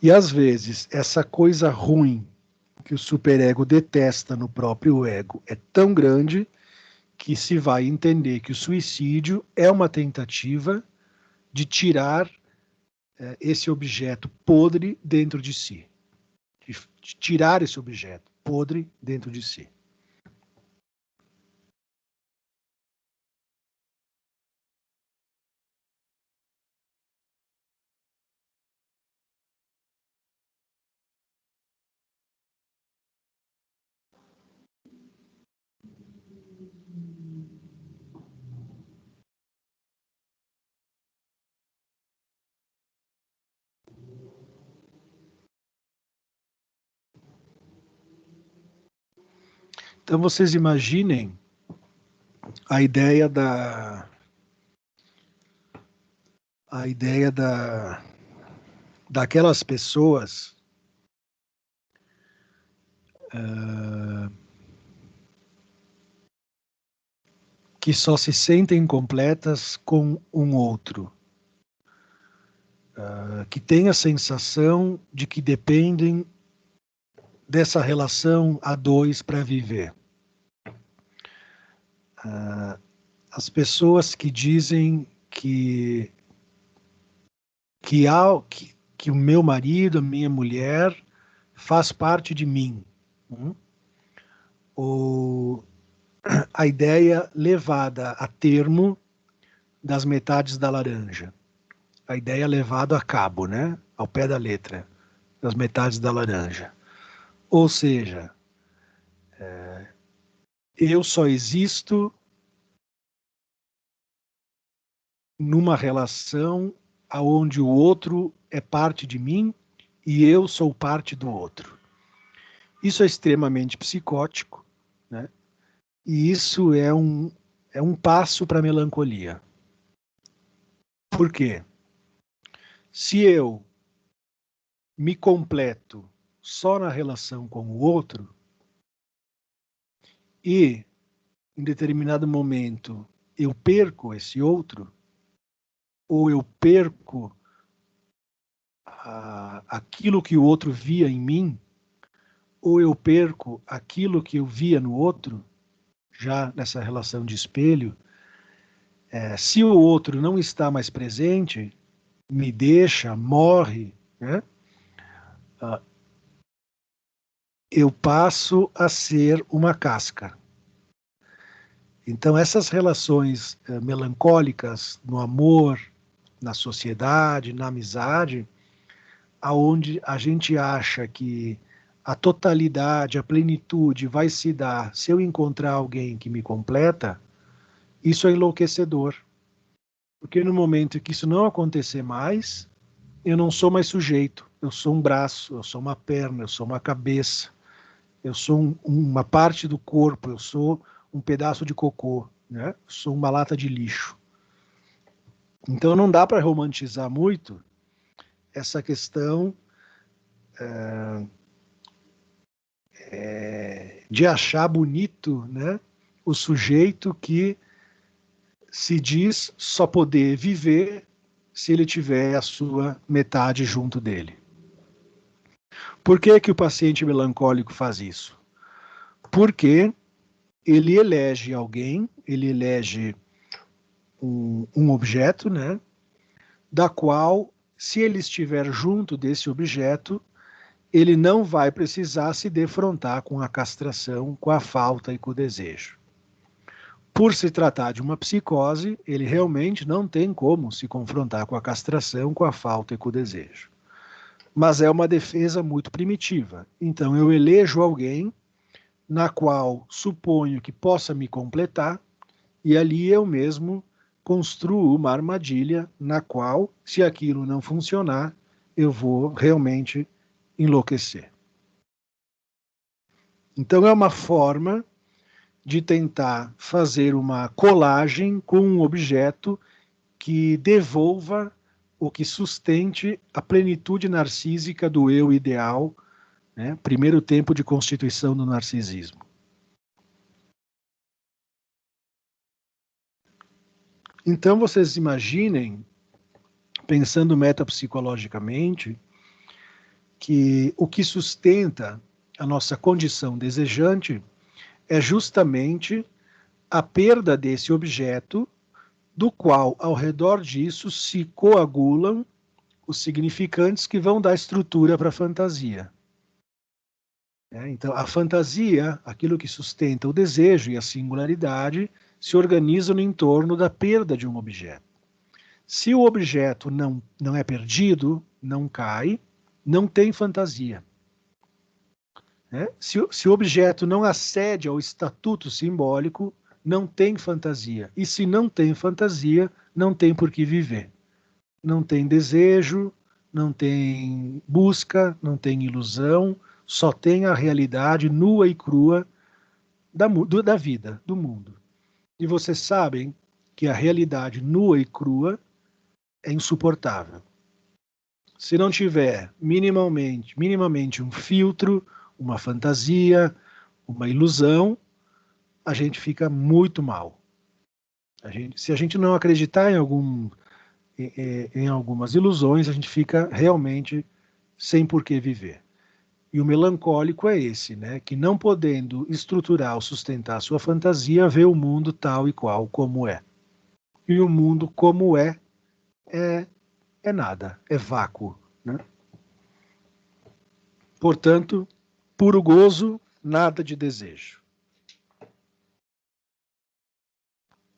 E às vezes, essa coisa ruim que o superego detesta no próprio ego é tão grande que se vai entender que o suicídio é uma tentativa de tirar esse objeto podre dentro de si. De tirar esse objeto podre dentro de si. Então vocês imaginem a ideia daquelas pessoas que só se sentem completas com um outro, que têm a sensação de que dependem dessa relação a dois para viver. As pessoas que dizem que o meu marido, a minha mulher, faz parte de mim. Ou a ideia levada a termo das metades da laranja. A ideia levada a cabo, né? Ao pé da letra, das metades da laranja. Ou seja, eu só existo numa relação onde o outro é parte de mim e eu sou parte do outro. Isso é extremamente psicótico, né? E isso é um passo para a melancolia. Por quê? Se eu me completo só na relação com o outro e, em determinado momento, eu perco esse outro, ou eu perco aquilo que o outro via em mim, ou eu perco aquilo que eu via no outro, já nessa relação de espelho, Se o outro não está mais presente, me deixa, morre, né? Eu passo a ser uma casca. Então, essas relações melancólicas no amor, na sociedade, na amizade, aonde a gente acha que a totalidade, a plenitude vai se dar se eu encontrar alguém que me completa, isso é enlouquecedor. Porque no momento que isso não acontecer mais, eu não sou mais sujeito. Eu sou um braço, eu sou uma perna, eu sou uma cabeça, eu sou uma parte do corpo, eu sou um pedaço de cocô, né? Eu sou uma lata de lixo. Então não dá para romantizar muito essa questão de achar bonito, né, o sujeito que se diz só poder viver se ele tiver a sua metade junto dele. Por que que o paciente melancólico faz isso? Porque ele elege alguém, ele elege um objeto, né, da qual, se ele estiver junto desse objeto, ele não vai precisar se defrontar com a castração, com a falta e com o desejo. Por se tratar de uma psicose, ele realmente não tem como se confrontar com a castração, com a falta e com o desejo. Mas é uma defesa muito primitiva. Então eu elejo alguém na qual suponho que possa me completar, e ali eu mesmo construo uma armadilha na qual, se aquilo não funcionar, eu vou realmente enlouquecer. Então é uma forma de tentar fazer uma colagem com um objeto que devolva ou que sustente a plenitude narcísica do eu ideal, né? Primeiro tempo de constituição do narcisismo. Então vocês imaginem, pensando metapsicologicamente, que o que sustenta a nossa condição desejante é justamente a perda desse objeto, do qual, ao redor disso, se coagulam os significantes que vão dar estrutura para a fantasia. Então, a fantasia, aquilo que sustenta o desejo e a singularidade, se organizam no entorno da perda de um objeto. Se o objeto não é perdido, não cai, não tem fantasia. Se o objeto não acede ao estatuto simbólico, não tem fantasia. E se não tem fantasia, não tem por que viver. Não tem desejo, não tem busca, não tem ilusão, só tem a realidade nua e crua da vida, do mundo. E vocês sabem que a realidade nua e crua é insuportável. Se não tiver minimamente um filtro, uma fantasia, uma ilusão, a gente fica muito mal. Se a gente não acreditar em algumas ilusões, a gente fica realmente sem por que viver. E o melancólico é esse, né? Que não podendo estruturar ou sustentar a sua fantasia, vê o mundo tal e qual como é. E o mundo como é nada, é vácuo, né? Portanto, puro gozo, nada de desejo.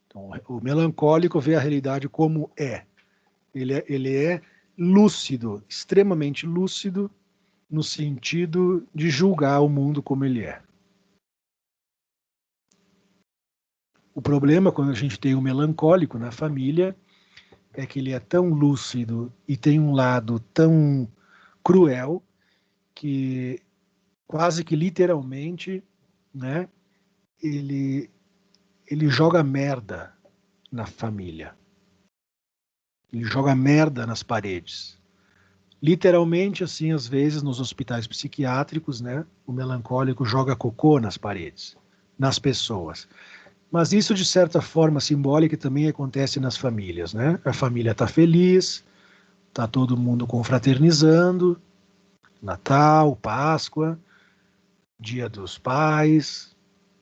Então, o melancólico vê a realidade como é. Ele é lúcido, extremamente lúcido, no sentido de julgar o mundo como ele é. O problema, quando a gente tem um melancólico na família, é que ele é tão lúcido e tem um lado tão cruel que quase que literalmente, né, ele joga merda na família. Ele joga merda nas paredes. Literalmente, assim, às vezes, nos hospitais psiquiátricos, né, o melancólico joga cocô nas paredes, nas pessoas. Mas isso, de certa forma simbólica, também acontece nas famílias, né? A família está feliz, está todo mundo confraternizando, Natal, Páscoa, Dia dos Pais,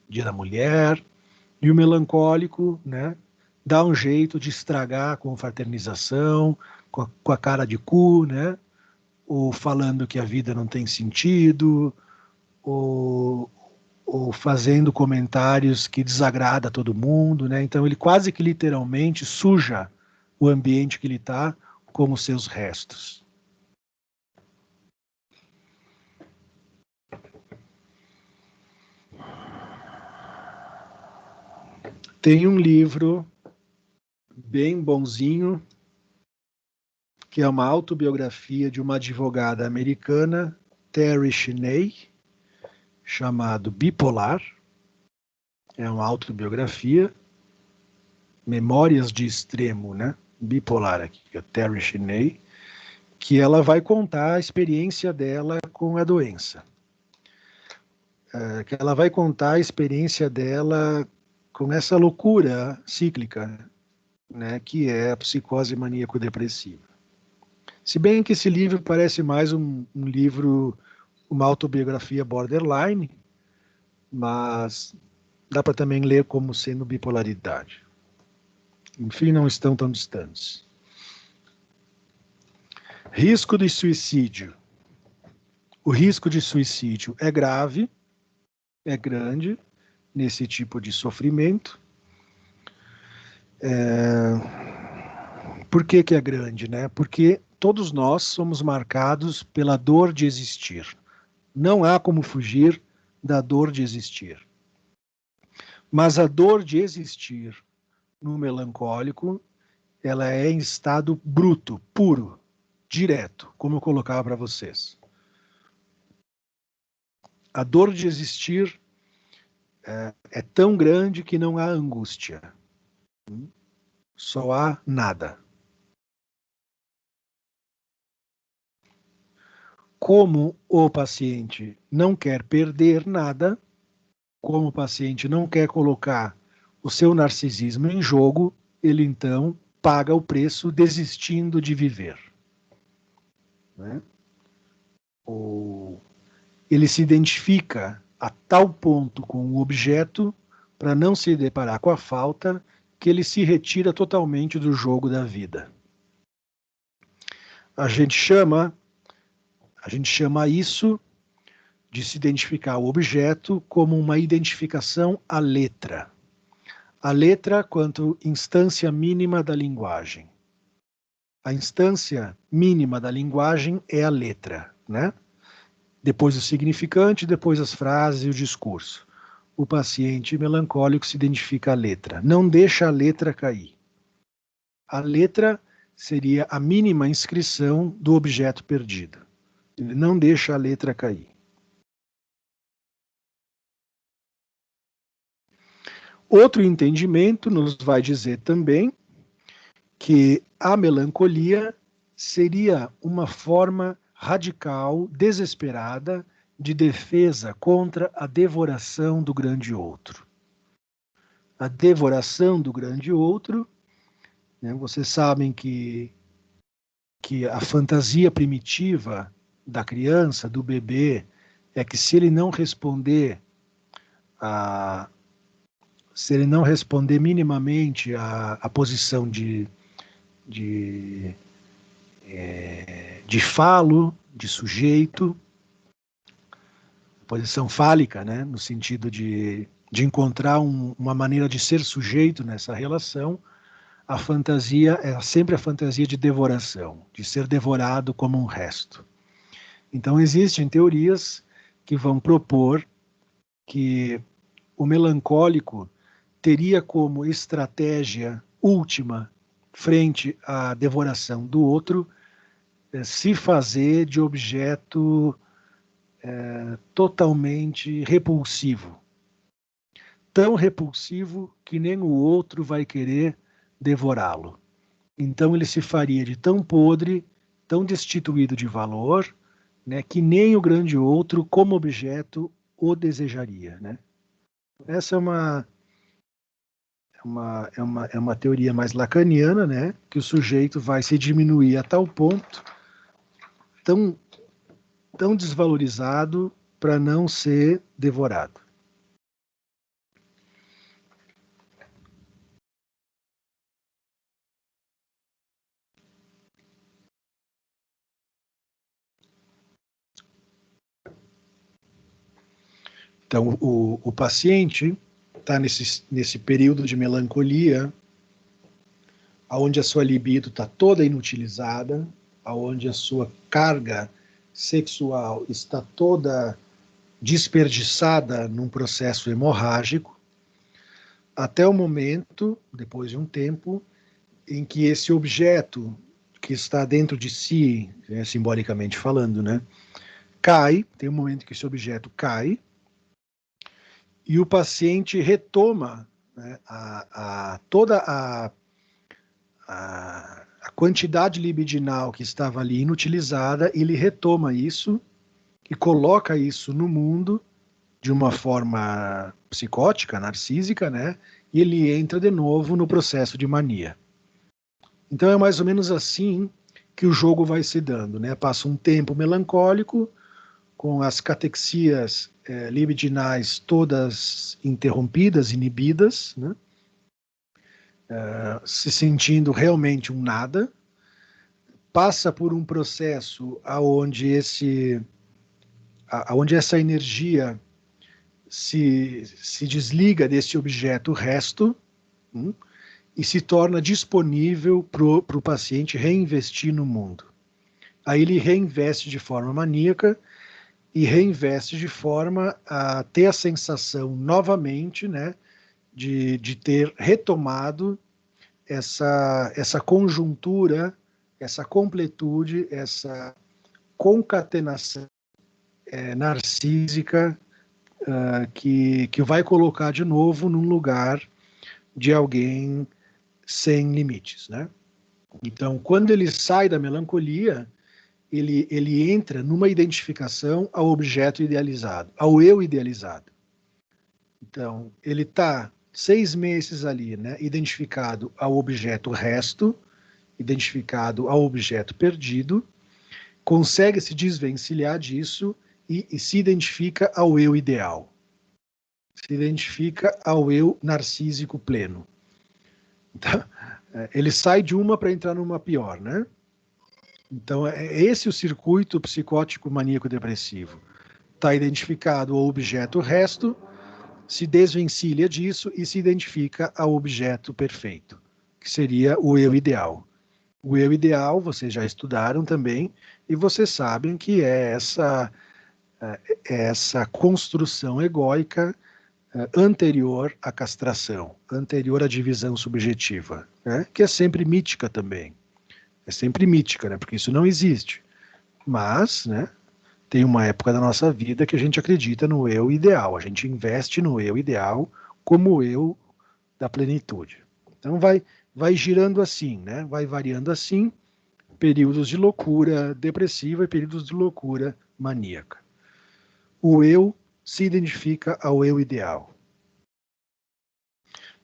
Dia da Mulher, e o melancólico, né, dá um jeito de estragar com fraternização, com a cara de cu, né? Ou falando que a vida não tem sentido, ou, ou fazendo comentários que desagrada a todo mundo, né? Então ele quase que literalmente suja o ambiente que ele está com os seus restos. Tem um livro bem bonzinho, que é uma autobiografia de uma advogada americana, Terry Cheney, chamado Bipolar. É uma autobiografia, Memórias de Extremo, né? Bipolar aqui, que é Terry Cheney, que ela vai contar a experiência dela com a doença. Que ela vai contar a experiência dela com essa loucura cíclica, né, que é a psicose maníaco-depressiva. Se bem que esse livro parece mais um livro, uma autobiografia borderline, mas dá para também ler como sendo bipolaridade. Enfim, não estão tão distantes. Risco de suicídio. O risco de suicídio é grave, é grande nesse tipo de sofrimento. Por que que é grande, né? Porque todos nós somos marcados pela dor de existir. Não há como fugir da dor de existir. Mas a dor de existir no melancólico, ela é em estado bruto, puro, direto, como eu colocava para vocês. A dor de existir é tão grande que não há angústia. Só há nada. Como o paciente não quer perder nada, como o paciente não quer colocar o seu narcisismo em jogo, ele então paga o preço desistindo de viver. Né? Ele se identifica a tal ponto com o objeto para não se deparar com a falta que ele se retira totalmente do jogo da vida. A gente chama isso de se identificar o objeto como uma identificação à letra. A letra quanto instância mínima da linguagem. A instância mínima da linguagem é a letra, né? Depois o significante, depois as frases e o discurso. O paciente melancólico se identifica à letra. Não deixa a letra cair. A letra seria a mínima inscrição do objeto perdido. Ele não deixa a letra cair. Outro entendimento nos vai dizer também que a melancolia seria uma forma radical, desesperada, de defesa contra a devoração do grande outro. A devoração do grande outro, né, vocês sabem que a fantasia primitiva da criança, do bebê, é que se ele não responder minimamente a posição de falo, de sujeito, posição fálica, né, no sentido de encontrar uma maneira de ser sujeito nessa relação, a fantasia é sempre a fantasia de devoração, de ser devorado como um resto. Então existem teorias que vão propor que o melancólico teria como estratégia última frente à devoração do outro se fazer de objeto totalmente repulsivo. Tão repulsivo que nem o outro vai querer devorá-lo. Então ele se faria de tão podre, tão destituído de valor, né, que nem o grande outro, como objeto, o desejaria. Né? Essa é uma teoria mais lacaniana, né, que o sujeito vai se diminuir a tal ponto, tão desvalorizado, para não ser devorado. Então, o paciente está nesse período de melancolia, onde a sua libido está toda inutilizada, onde a sua carga sexual está toda desperdiçada num processo hemorrágico, até o momento, depois de um tempo, em que esse objeto que está dentro de si, simbolicamente falando, né, cai, tem um momento que esse objeto cai, e o paciente retoma, né, toda a quantidade libidinal que estava ali inutilizada, ele retoma isso e coloca isso no mundo de uma forma psicótica, narcísica, né? E ele entra de novo no processo de mania. Então é mais ou menos assim que o jogo vai se dando, né? Passa um tempo melancólico, com as catexias libidinais todas interrompidas, inibidas, né? Se sentindo realmente um nada, passa por um processo aonde essa energia se desliga desse objeto resto, e se torna disponível para o paciente reinvestir no mundo. Aí ele reinveste de forma maníaca e reinveste de forma a ter a sensação novamente, né, de ter retomado essa conjuntura, essa completude, essa concatenação narcísica que vai colocar de novo num lugar de alguém sem limites, né? Então, quando ele sai da melancolia, ele entra numa identificação ao objeto idealizado, ao eu idealizado. Então, ele está 6 meses ali, né, identificado ao objeto resto, identificado ao objeto perdido, consegue se desvencilhar disso e se identifica ao eu ideal. Se identifica ao eu narcísico pleno. Então, ele sai de uma para entrar numa pior, né? Então, é esse o circuito psicótico maníaco depressivo. Está identificado ao objeto resto, se desvencilha disso e se identifica ao objeto perfeito, que seria o eu ideal. O eu ideal, vocês já estudaram também, e vocês sabem que é essa construção egóica anterior à castração, anterior à divisão subjetiva, né? Que é sempre mítica também. É sempre mítica, né? Porque isso não existe. Mas, né, tem uma época da nossa vida que a gente acredita no eu ideal, a gente investe no eu ideal como o eu da plenitude. Então vai girando assim, né? Vai variando assim, períodos de loucura depressiva e períodos de loucura maníaca. O eu se identifica ao eu ideal.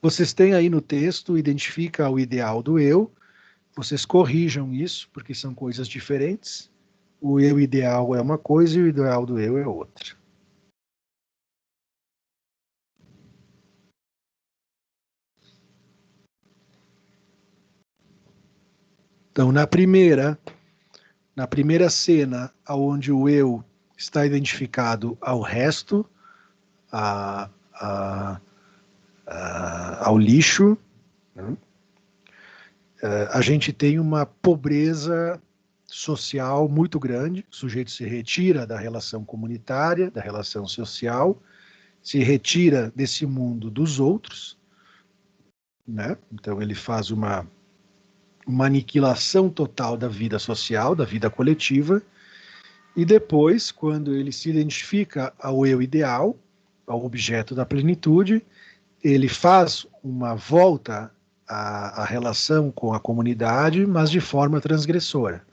Vocês têm aí no texto, identifica o ideal do eu, vocês corrijam isso, porque são coisas diferentes. O eu ideal é uma coisa e o ideal do eu é outra. Então, na primeira cena, onde o eu está identificado ao resto, ao lixo, né? A gente tem uma pobreza social muito grande, o sujeito se retira da relação comunitária, da relação social, se retira desse mundo dos outros, né? Então ele faz uma aniquilação total da vida social, da vida coletiva, e depois, quando ele se identifica ao eu ideal, ao objeto da plenitude, ele faz uma volta à relação com a comunidade, mas de forma transgressora,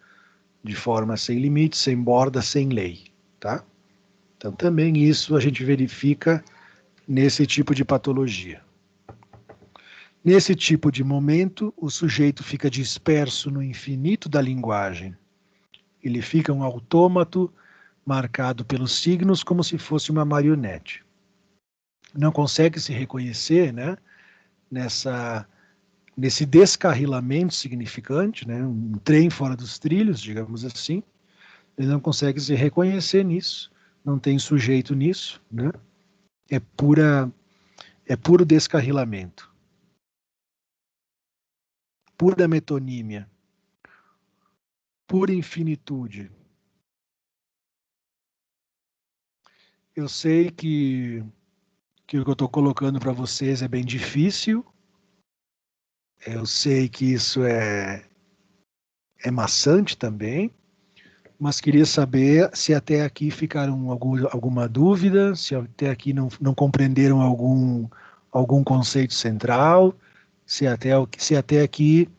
de forma sem limite, sem borda, sem lei, tá? Então também isso a gente verifica nesse tipo de patologia. Nesse tipo de momento, o sujeito fica disperso no infinito da linguagem. Ele fica um autômato marcado pelos signos como se fosse uma marionete. Não consegue se reconhecer, né, nesse descarrilamento significante, né, um trem fora dos trilhos, digamos assim. Ele não consegue se reconhecer nisso, não tem sujeito nisso, né? é puro descarrilamento, pura metonímia, pura infinitude. Eu sei que o que eu estou colocando para vocês é bem difícil. Eu sei que isso é maçante também, mas queria saber se até aqui ficaram alguma dúvida, se até aqui não compreenderam algum conceito central, se até aqui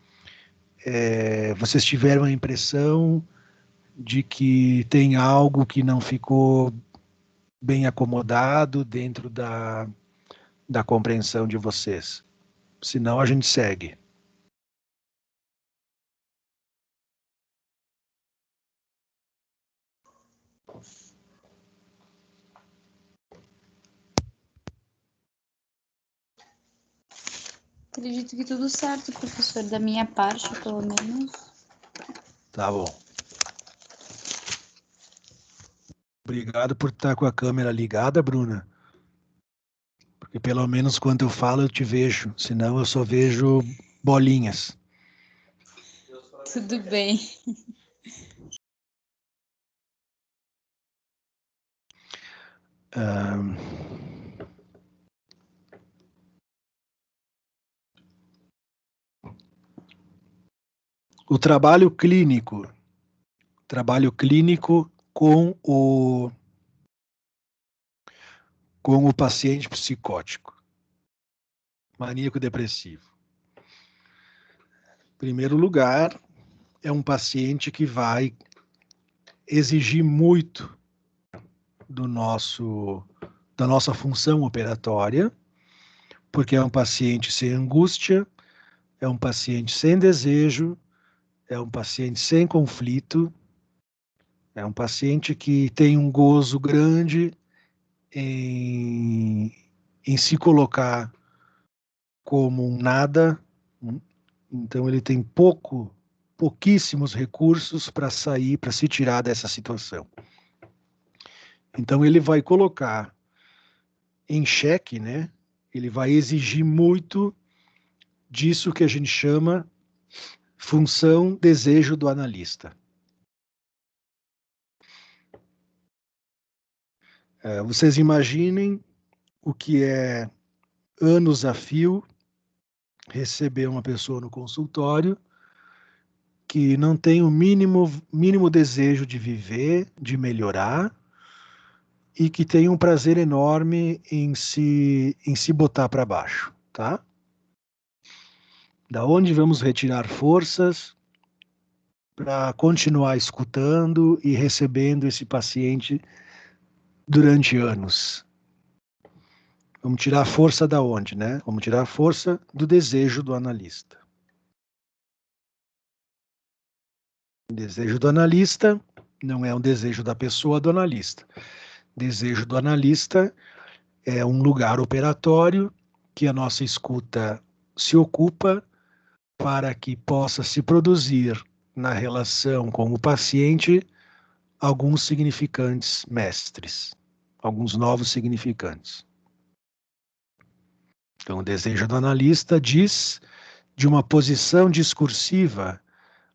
vocês tiveram a impressão de que tem algo que não ficou bem acomodado dentro da compreensão de vocês. Senão a gente segue. Acredito que tudo certo, professor, da minha parte, pelo menos. Tá bom. Obrigado por estar com a câmera ligada, Bruna. Porque pelo menos quando eu falo eu te vejo, senão eu só vejo bolinhas. Tudo bem. O trabalho clínico com o paciente psicótico, maníaco depressivo. Em primeiro lugar, é um paciente que vai exigir muito da nossa função operatória, porque é um paciente sem angústia, é um paciente sem desejo, é um paciente sem conflito, é um paciente que tem um gozo grande em se colocar como um nada. Então ele tem pouquíssimos recursos para sair, para se tirar dessa situação. Então ele vai colocar em xeque, né? Ele vai exigir muito disso que a gente chama função desejo do analista. Vocês imaginem o que é anos a fio receber uma pessoa no consultório que não tem o mínimo desejo de viver, de melhorar, e que tem um prazer enorme em se botar para baixo, tá? Da onde vamos retirar forças para continuar escutando e recebendo esse paciente durante anos? Vamos tirar a força da onde, né? Vamos tirar a força do desejo do analista. O desejo do analista não é um desejo da pessoa do analista. Desejo do analista é um lugar operatório que a nossa escuta se ocupa para que possa se produzir na relação com o paciente alguns significantes mestres, alguns novos significantes. Então, o desejo do analista diz de uma posição discursiva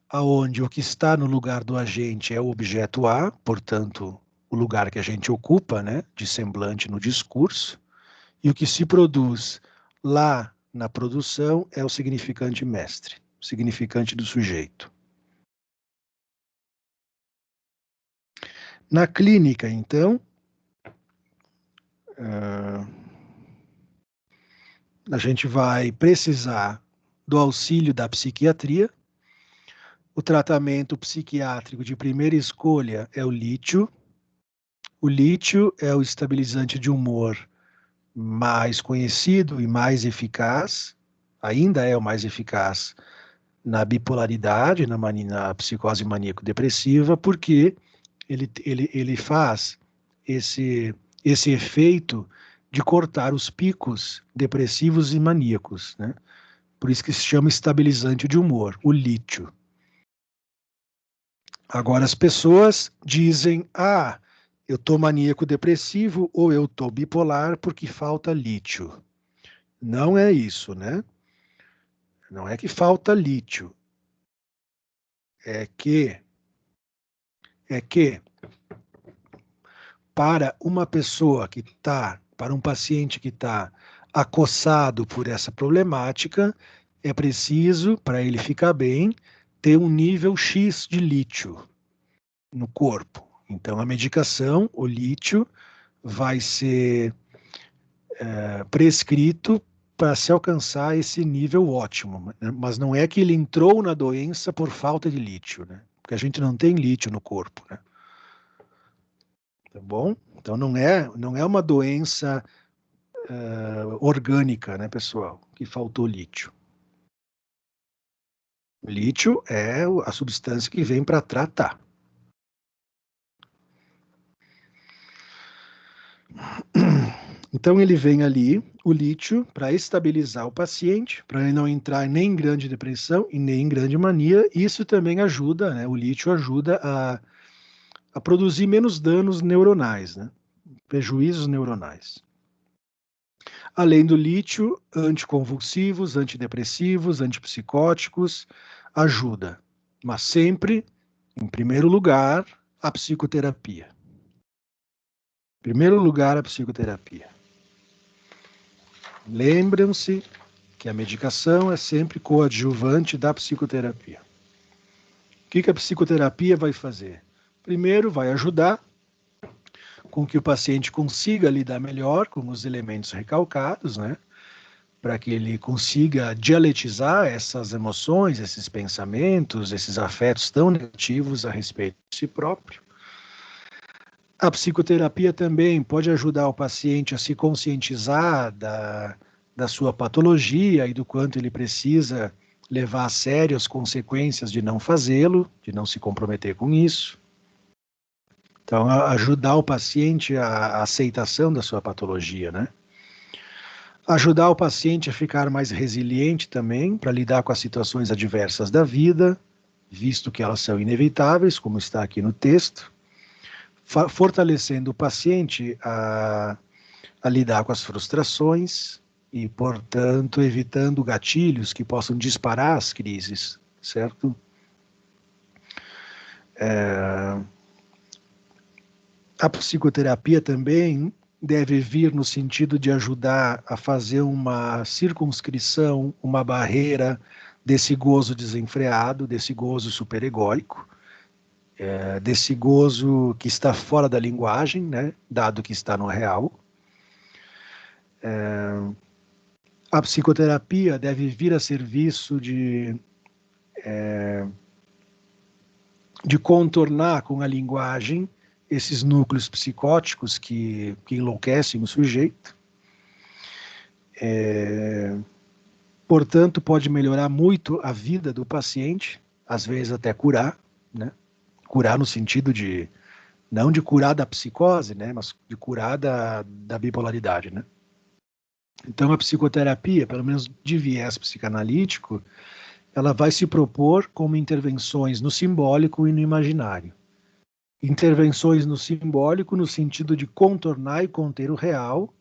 aonde o que está no lugar do agente é o objeto A, portanto, o lugar que a gente ocupa, né, de semblante no discurso, e o que se produz lá na produção é o significante mestre, o significante do sujeito. Na clínica, então, a gente vai precisar do auxílio da psiquiatria. O tratamento psiquiátrico de primeira escolha é o lítio. O lítio é o estabilizante de humor mais conhecido e mais eficaz, ainda é o mais eficaz na bipolaridade, na psicose maníaco-depressiva, porque ele faz esse efeito de cortar os picos depressivos e maníacos, né? Por isso que se chama estabilizante de humor, o lítio. Agora as pessoas dizem, eu estou maníaco depressivo ou eu estou bipolar porque falta lítio. Não é isso, né? Não é que falta lítio. É que para uma pessoa que está, para um paciente que está acossado por essa problemática, é preciso, para ele ficar bem, ter um nível X de lítio no corpo. Então, a medicação, o lítio, vai ser prescrito para se alcançar esse nível ótimo. Mas não é que ele entrou na doença por falta de lítio, né? Porque a gente não tem lítio no corpo, né? Tá bom? Então não é uma doença orgânica, né, pessoal, que faltou lítio. Lítio é a substância que vem para tratar. Então ele vem ali, o lítio, para estabilizar o paciente, para ele não entrar nem em grande depressão e nem em grande mania. Isso também ajuda, né? O lítio ajuda a produzir menos danos neuronais, né? Prejuízos neuronais. Além do lítio, anticonvulsivos, antidepressivos, antipsicóticos, ajuda. Mas sempre, em primeiro lugar, a psicoterapia. Em primeiro lugar, a psicoterapia. Lembram-se que a medicação é sempre coadjuvante da psicoterapia. O que a psicoterapia vai fazer? Primeiro, vai ajudar com que o paciente consiga lidar melhor com os elementos recalcados, né? Para que ele consiga dialetizar essas emoções, esses pensamentos, esses afetos tão negativos a respeito de si próprio. A psicoterapia também pode ajudar o paciente a se conscientizar da sua patologia e do quanto ele precisa levar a sério as consequências de não fazê-lo, de não se comprometer com isso. Então, ajudar o paciente a aceitação da sua patologia, né? Ajudar o paciente a ficar mais resiliente também, para lidar com as situações adversas da vida, visto que elas são inevitáveis, como está aqui no texto. Fortalecendo o paciente a lidar com as frustrações e, portanto, evitando gatilhos que possam disparar as crises, certo? A psicoterapia também deve vir no sentido de ajudar a fazer uma circunscrição, uma barreira desse gozo desenfreado, desse gozo superegóico, desse gozo que está fora da linguagem, né, dado que está no real. A psicoterapia deve vir a serviço de contornar com a linguagem esses núcleos psicóticos que enlouquecem o sujeito. Portanto, pode melhorar muito a vida do paciente, às vezes até curar, né? Curar no sentido de, não de curar da psicose, né? Mas de curar da bipolaridade, né? Então, a psicoterapia, pelo menos de viés psicanalítico, ela vai se propor como intervenções no simbólico e no imaginário. Intervenções no simbólico no sentido de contornar e conter o real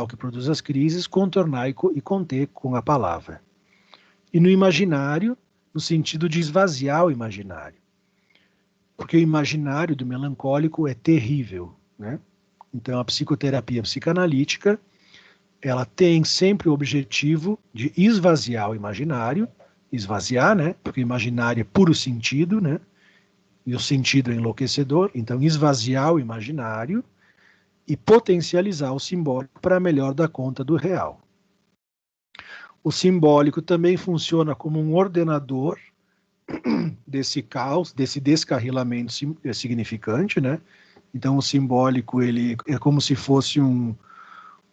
que produz as crises, contornar e conter com a palavra. E no imaginário, no sentido de esvaziar o imaginário. Porque o imaginário do melancólico é terrível, né? Então, a psicoterapia psicanalítica, ela tem sempre o objetivo de esvaziar o imaginário, esvaziar, né? Porque o imaginário é puro sentido, né? E o sentido é enlouquecedor, então esvaziar o imaginário e potencializar o simbólico para melhor dar conta do real. O simbólico também funciona como um ordenador desse caos, desse descarrilamento significante, né? Então o simbólico ele é como se fosse um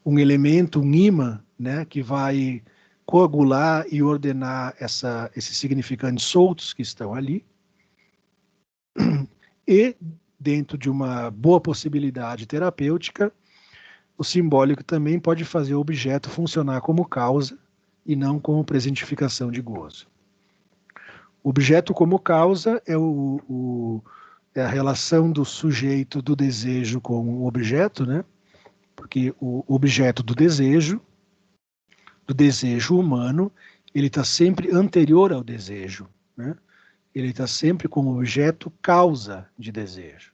elemento, um imã, né, que vai coagular e ordenar esses significantes soltos que estão ali. E, dentro de uma boa possibilidade terapêutica, o simbólico também pode fazer o objeto funcionar como causa e não como presentificação de gozo. O objeto como causa é é a relação do sujeito do desejo com o objeto, né? Porque o objeto do desejo humano, ele está sempre anterior ao desejo, né? Ele está sempre como objeto causa de desejo.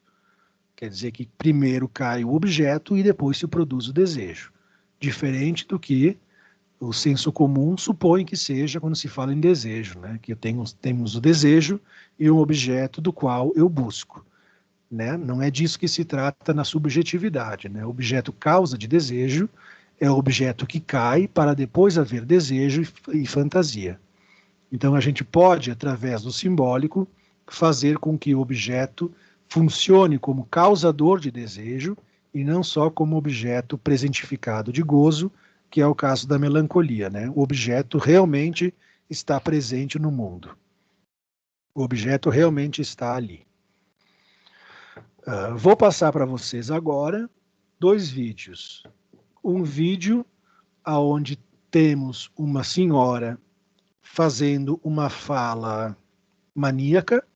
Quer dizer que primeiro cai o objeto e depois se produz o desejo. Diferente do que o senso comum supõe que seja quando se fala em desejo, né? Que temos o desejo e um objeto do qual eu busco. Né? Não é disso que se trata na subjetividade. Né? O objeto causa de desejo é o objeto que cai para depois haver desejo e fantasia. Então a gente pode, através do simbólico, fazer com que o objeto funcione como causador de desejo e não só como objeto presentificado de gozo, que é o caso da melancolia, né? O objeto realmente está presente no mundo. O objeto realmente está ali. Vou passar para vocês agora 2 vídeos. Um vídeo onde temos uma senhora fazendo uma fala maníaca.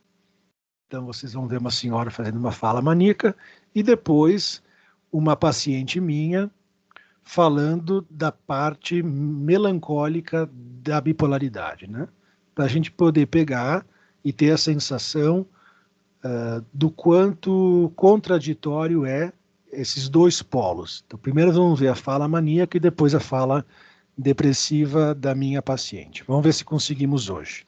Então, vocês vão ver uma senhora fazendo uma fala maníaca e depois uma paciente minha falando da parte melancólica da bipolaridade, né? Para a gente poder pegar e ter a sensação do quanto contraditório é esses 2 polos. Então, primeiro vamos ver a fala maníaca e depois a fala depressiva da minha paciente. Vamos ver se conseguimos hoje.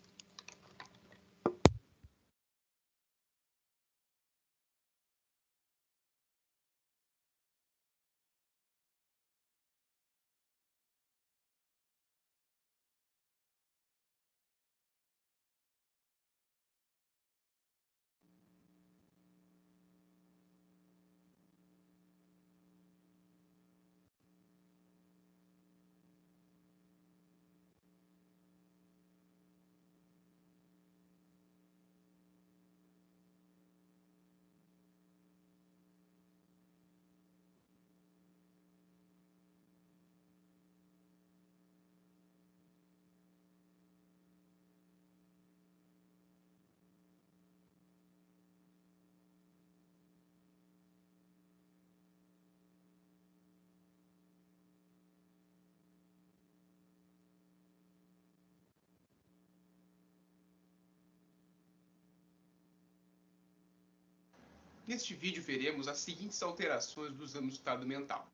Neste vídeo veremos as seguintes alterações do exame do estado mental.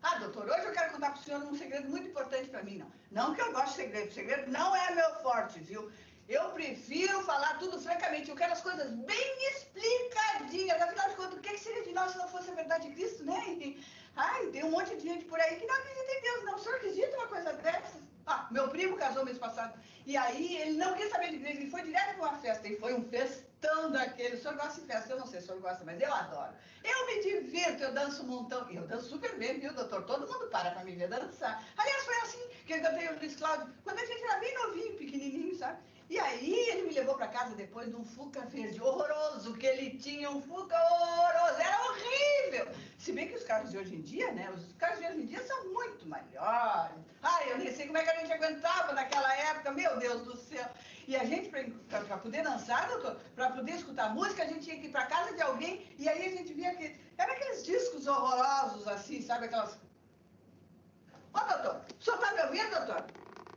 Ah, doutor, hoje eu quero contar para o senhor um segredo muito importante para mim, não. Não que eu goste de segredo, segredo não é meu forte, viu? Eu prefiro falar tudo francamente, eu quero as coisas bem explicadinhas. Afinal de contas, o que seria de nós se não fosse a verdade de Cristo, né? Ai, tem um monte de gente por aí que não acredita em Deus, não. O senhor acredita numa coisa dessas? Ah, meu primo casou mês passado. E aí ele não quis saber de igreja, ele foi direto para uma festa. E foi um festão daquele. O senhor gosta de festa? Eu não sei se o senhor gosta, mas eu adoro. Eu me divirto, eu danço um montão. E eu danço super bem, viu, doutor? Todo mundo para me ver dançar. Aliás, foi assim que eu cantei o Luiz Cláudio, quando a gente era bem novinho, pequenininho, sabe? E aí ele me levou para casa depois de um Fuca verde horroroso, que ele tinha um Fuca horroroso, era horrível. Se bem que os carros de hoje em dia, né, os carros de hoje em dia são muito melhores. Ai, eu nem sei como é que a gente aguentava naquela época, meu Deus do céu. E a gente, para poder dançar, doutor, para poder escutar música, a gente tinha que ir para casa de alguém, e aí a gente via que era aqueles discos horrorosos assim, sabe, aquelas... Ô, doutor, o senhor tá me ouvindo, doutor?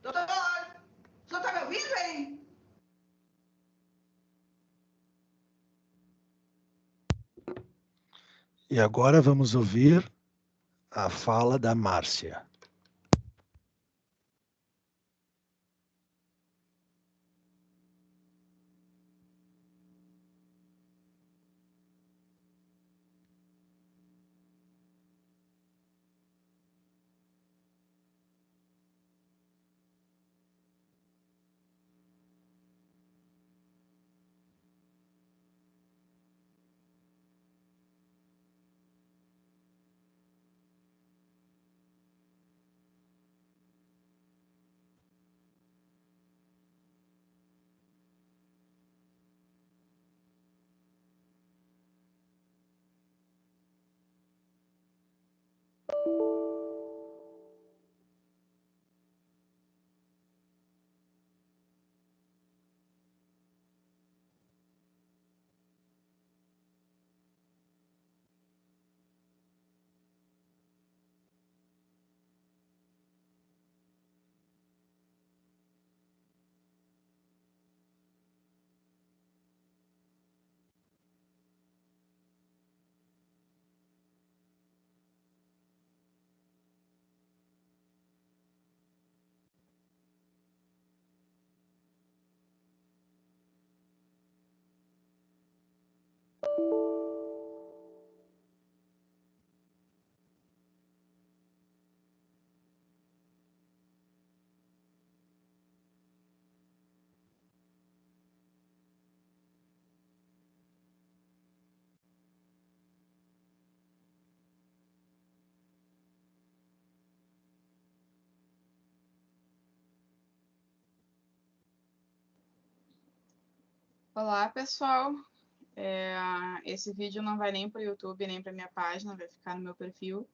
Doutor, o senhor tá me ouvindo, hein? E agora vamos ouvir a fala da Márcia. Olá, pessoal. Esse vídeo não vai nem para o YouTube, nem para minha página, vai ficar no meu perfil.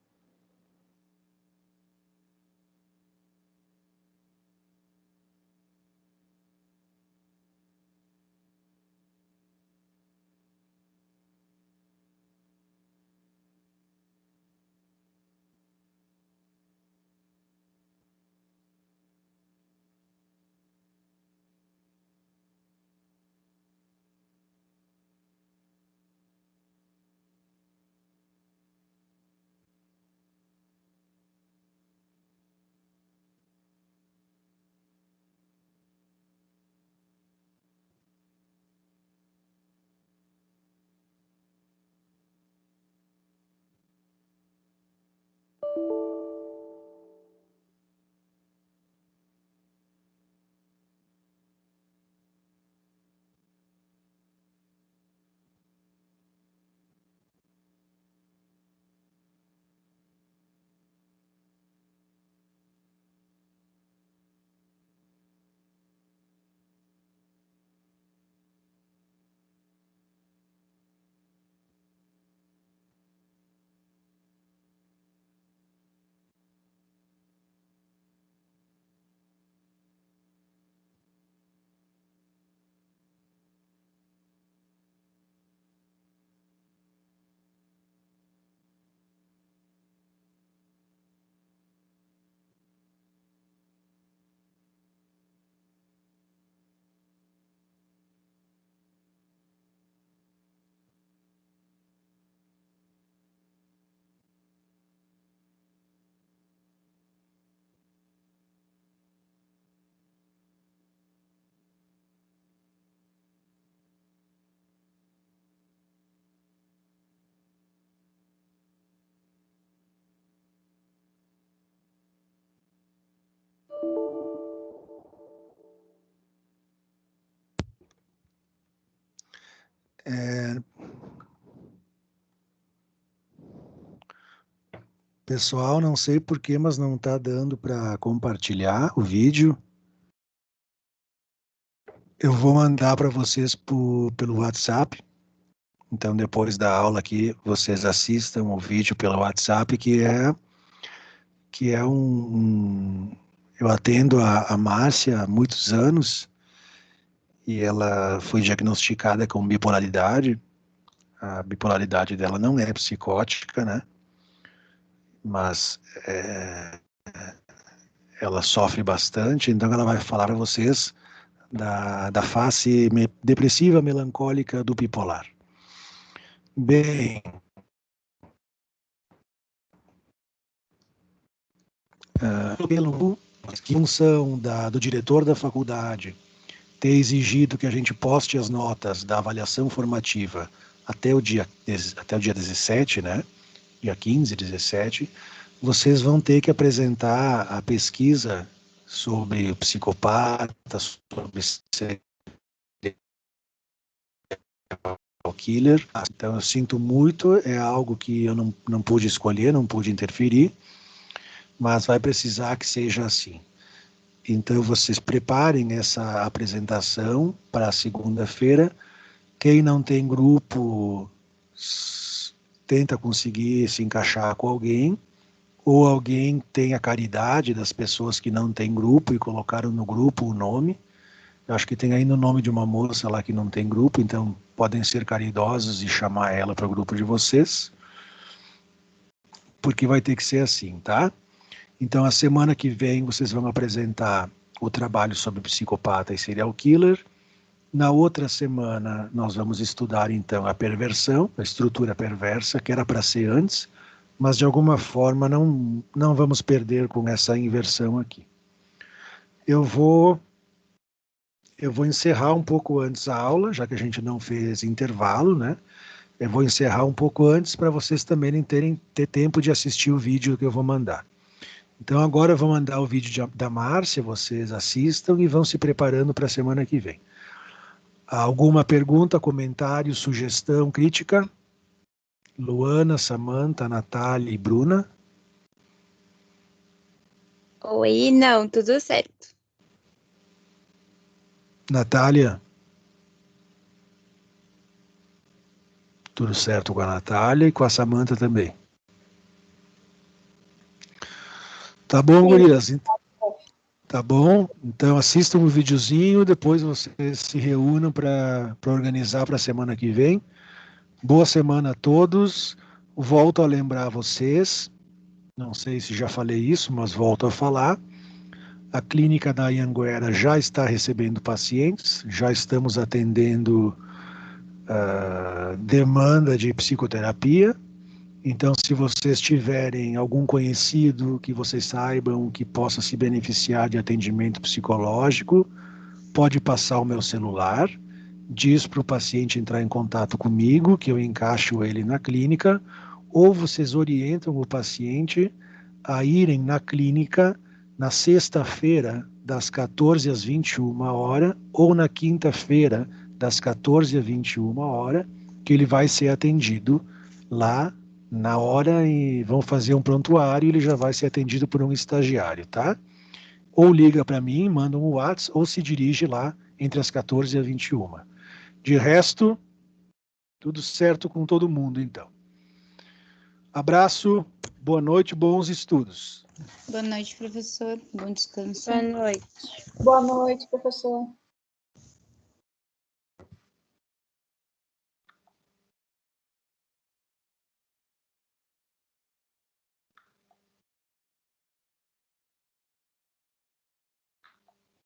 Pessoal, não sei porquê, mas não está dando para compartilhar o vídeo. Eu vou mandar para vocês pelo WhatsApp. Então, depois da aula aqui, vocês assistam o vídeo pelo WhatsApp, que é eu atendo a Márcia há muitos anos e ela foi diagnosticada com bipolaridade. A bipolaridade dela não é psicótica, né? Mas ela sofre bastante, então ela vai falar a vocês da face depressiva melancólica do bipolar. Bem, pelo função do diretor da faculdade ter exigido que a gente poste as notas da avaliação formativa até o dia 17, né? Dia 15, 17, vocês vão ter que apresentar a pesquisa sobre o psicopata, sobre serial killer. Então, eu sinto muito, é algo que eu não pude escolher, não pude interferir, mas vai precisar que seja assim. Então, vocês preparem essa apresentação para a segunda-feira. Quem não tem grupo, tenta conseguir se encaixar com alguém, ou alguém tem a caridade das pessoas que não têm grupo e colocaram no grupo o nome. Eu acho que tem aí no nome de uma moça lá que não tem grupo, então podem ser caridosos e chamar ela para o grupo de vocês, porque vai ter que ser assim, tá? Então, a semana que vem, vocês vão apresentar o trabalho sobre psicopata e serial killer. Na outra semana, nós vamos estudar, então, a perversão, a estrutura perversa, que era para ser antes, mas, de alguma forma, não vamos perder com essa inversão aqui. Eu vou encerrar um pouco antes a aula, já que a gente não fez intervalo, né? Eu vou encerrar um pouco antes para vocês também ter tempo de assistir o vídeo que eu vou mandar. Então agora eu vou mandar o vídeo da Márcia, vocês assistam e vão se preparando para a semana que vem. Alguma pergunta, comentário, sugestão, crítica? Luana, Samantha, Natália e Bruna? Oi, não, tudo certo. Natália? Tudo certo com a Natália e com a Samantha também. Tá bom, gurias? Tá bom? Então assistam o videozinho, depois vocês se reúnam para organizar para a semana que vem. Boa semana a todos. Volto a lembrar vocês, não sei se já falei isso, mas volto a falar. A clínica da Anhanguera já está recebendo pacientes, já estamos atendendo demanda de psicoterapia. Então, se vocês tiverem algum conhecido que vocês saibam que possa se beneficiar de atendimento psicológico, pode passar o meu celular, diz para o paciente entrar em contato comigo, que eu encaixo ele na clínica, ou vocês orientam o paciente a irem na clínica na sexta-feira, das 14 às 21 horas, ou na quinta-feira, das 14 às 21 horas, que ele vai ser atendido lá na hora e vão fazer um prontuário e ele já vai ser atendido por um estagiário, tá? Ou liga para mim, manda um WhatsApp, ou se dirige lá entre as 14 e as 21. De resto, tudo certo com todo mundo, então. Abraço, boa noite, bons estudos. Boa noite, professor. Bom descanso. Boa noite. Boa noite, professor.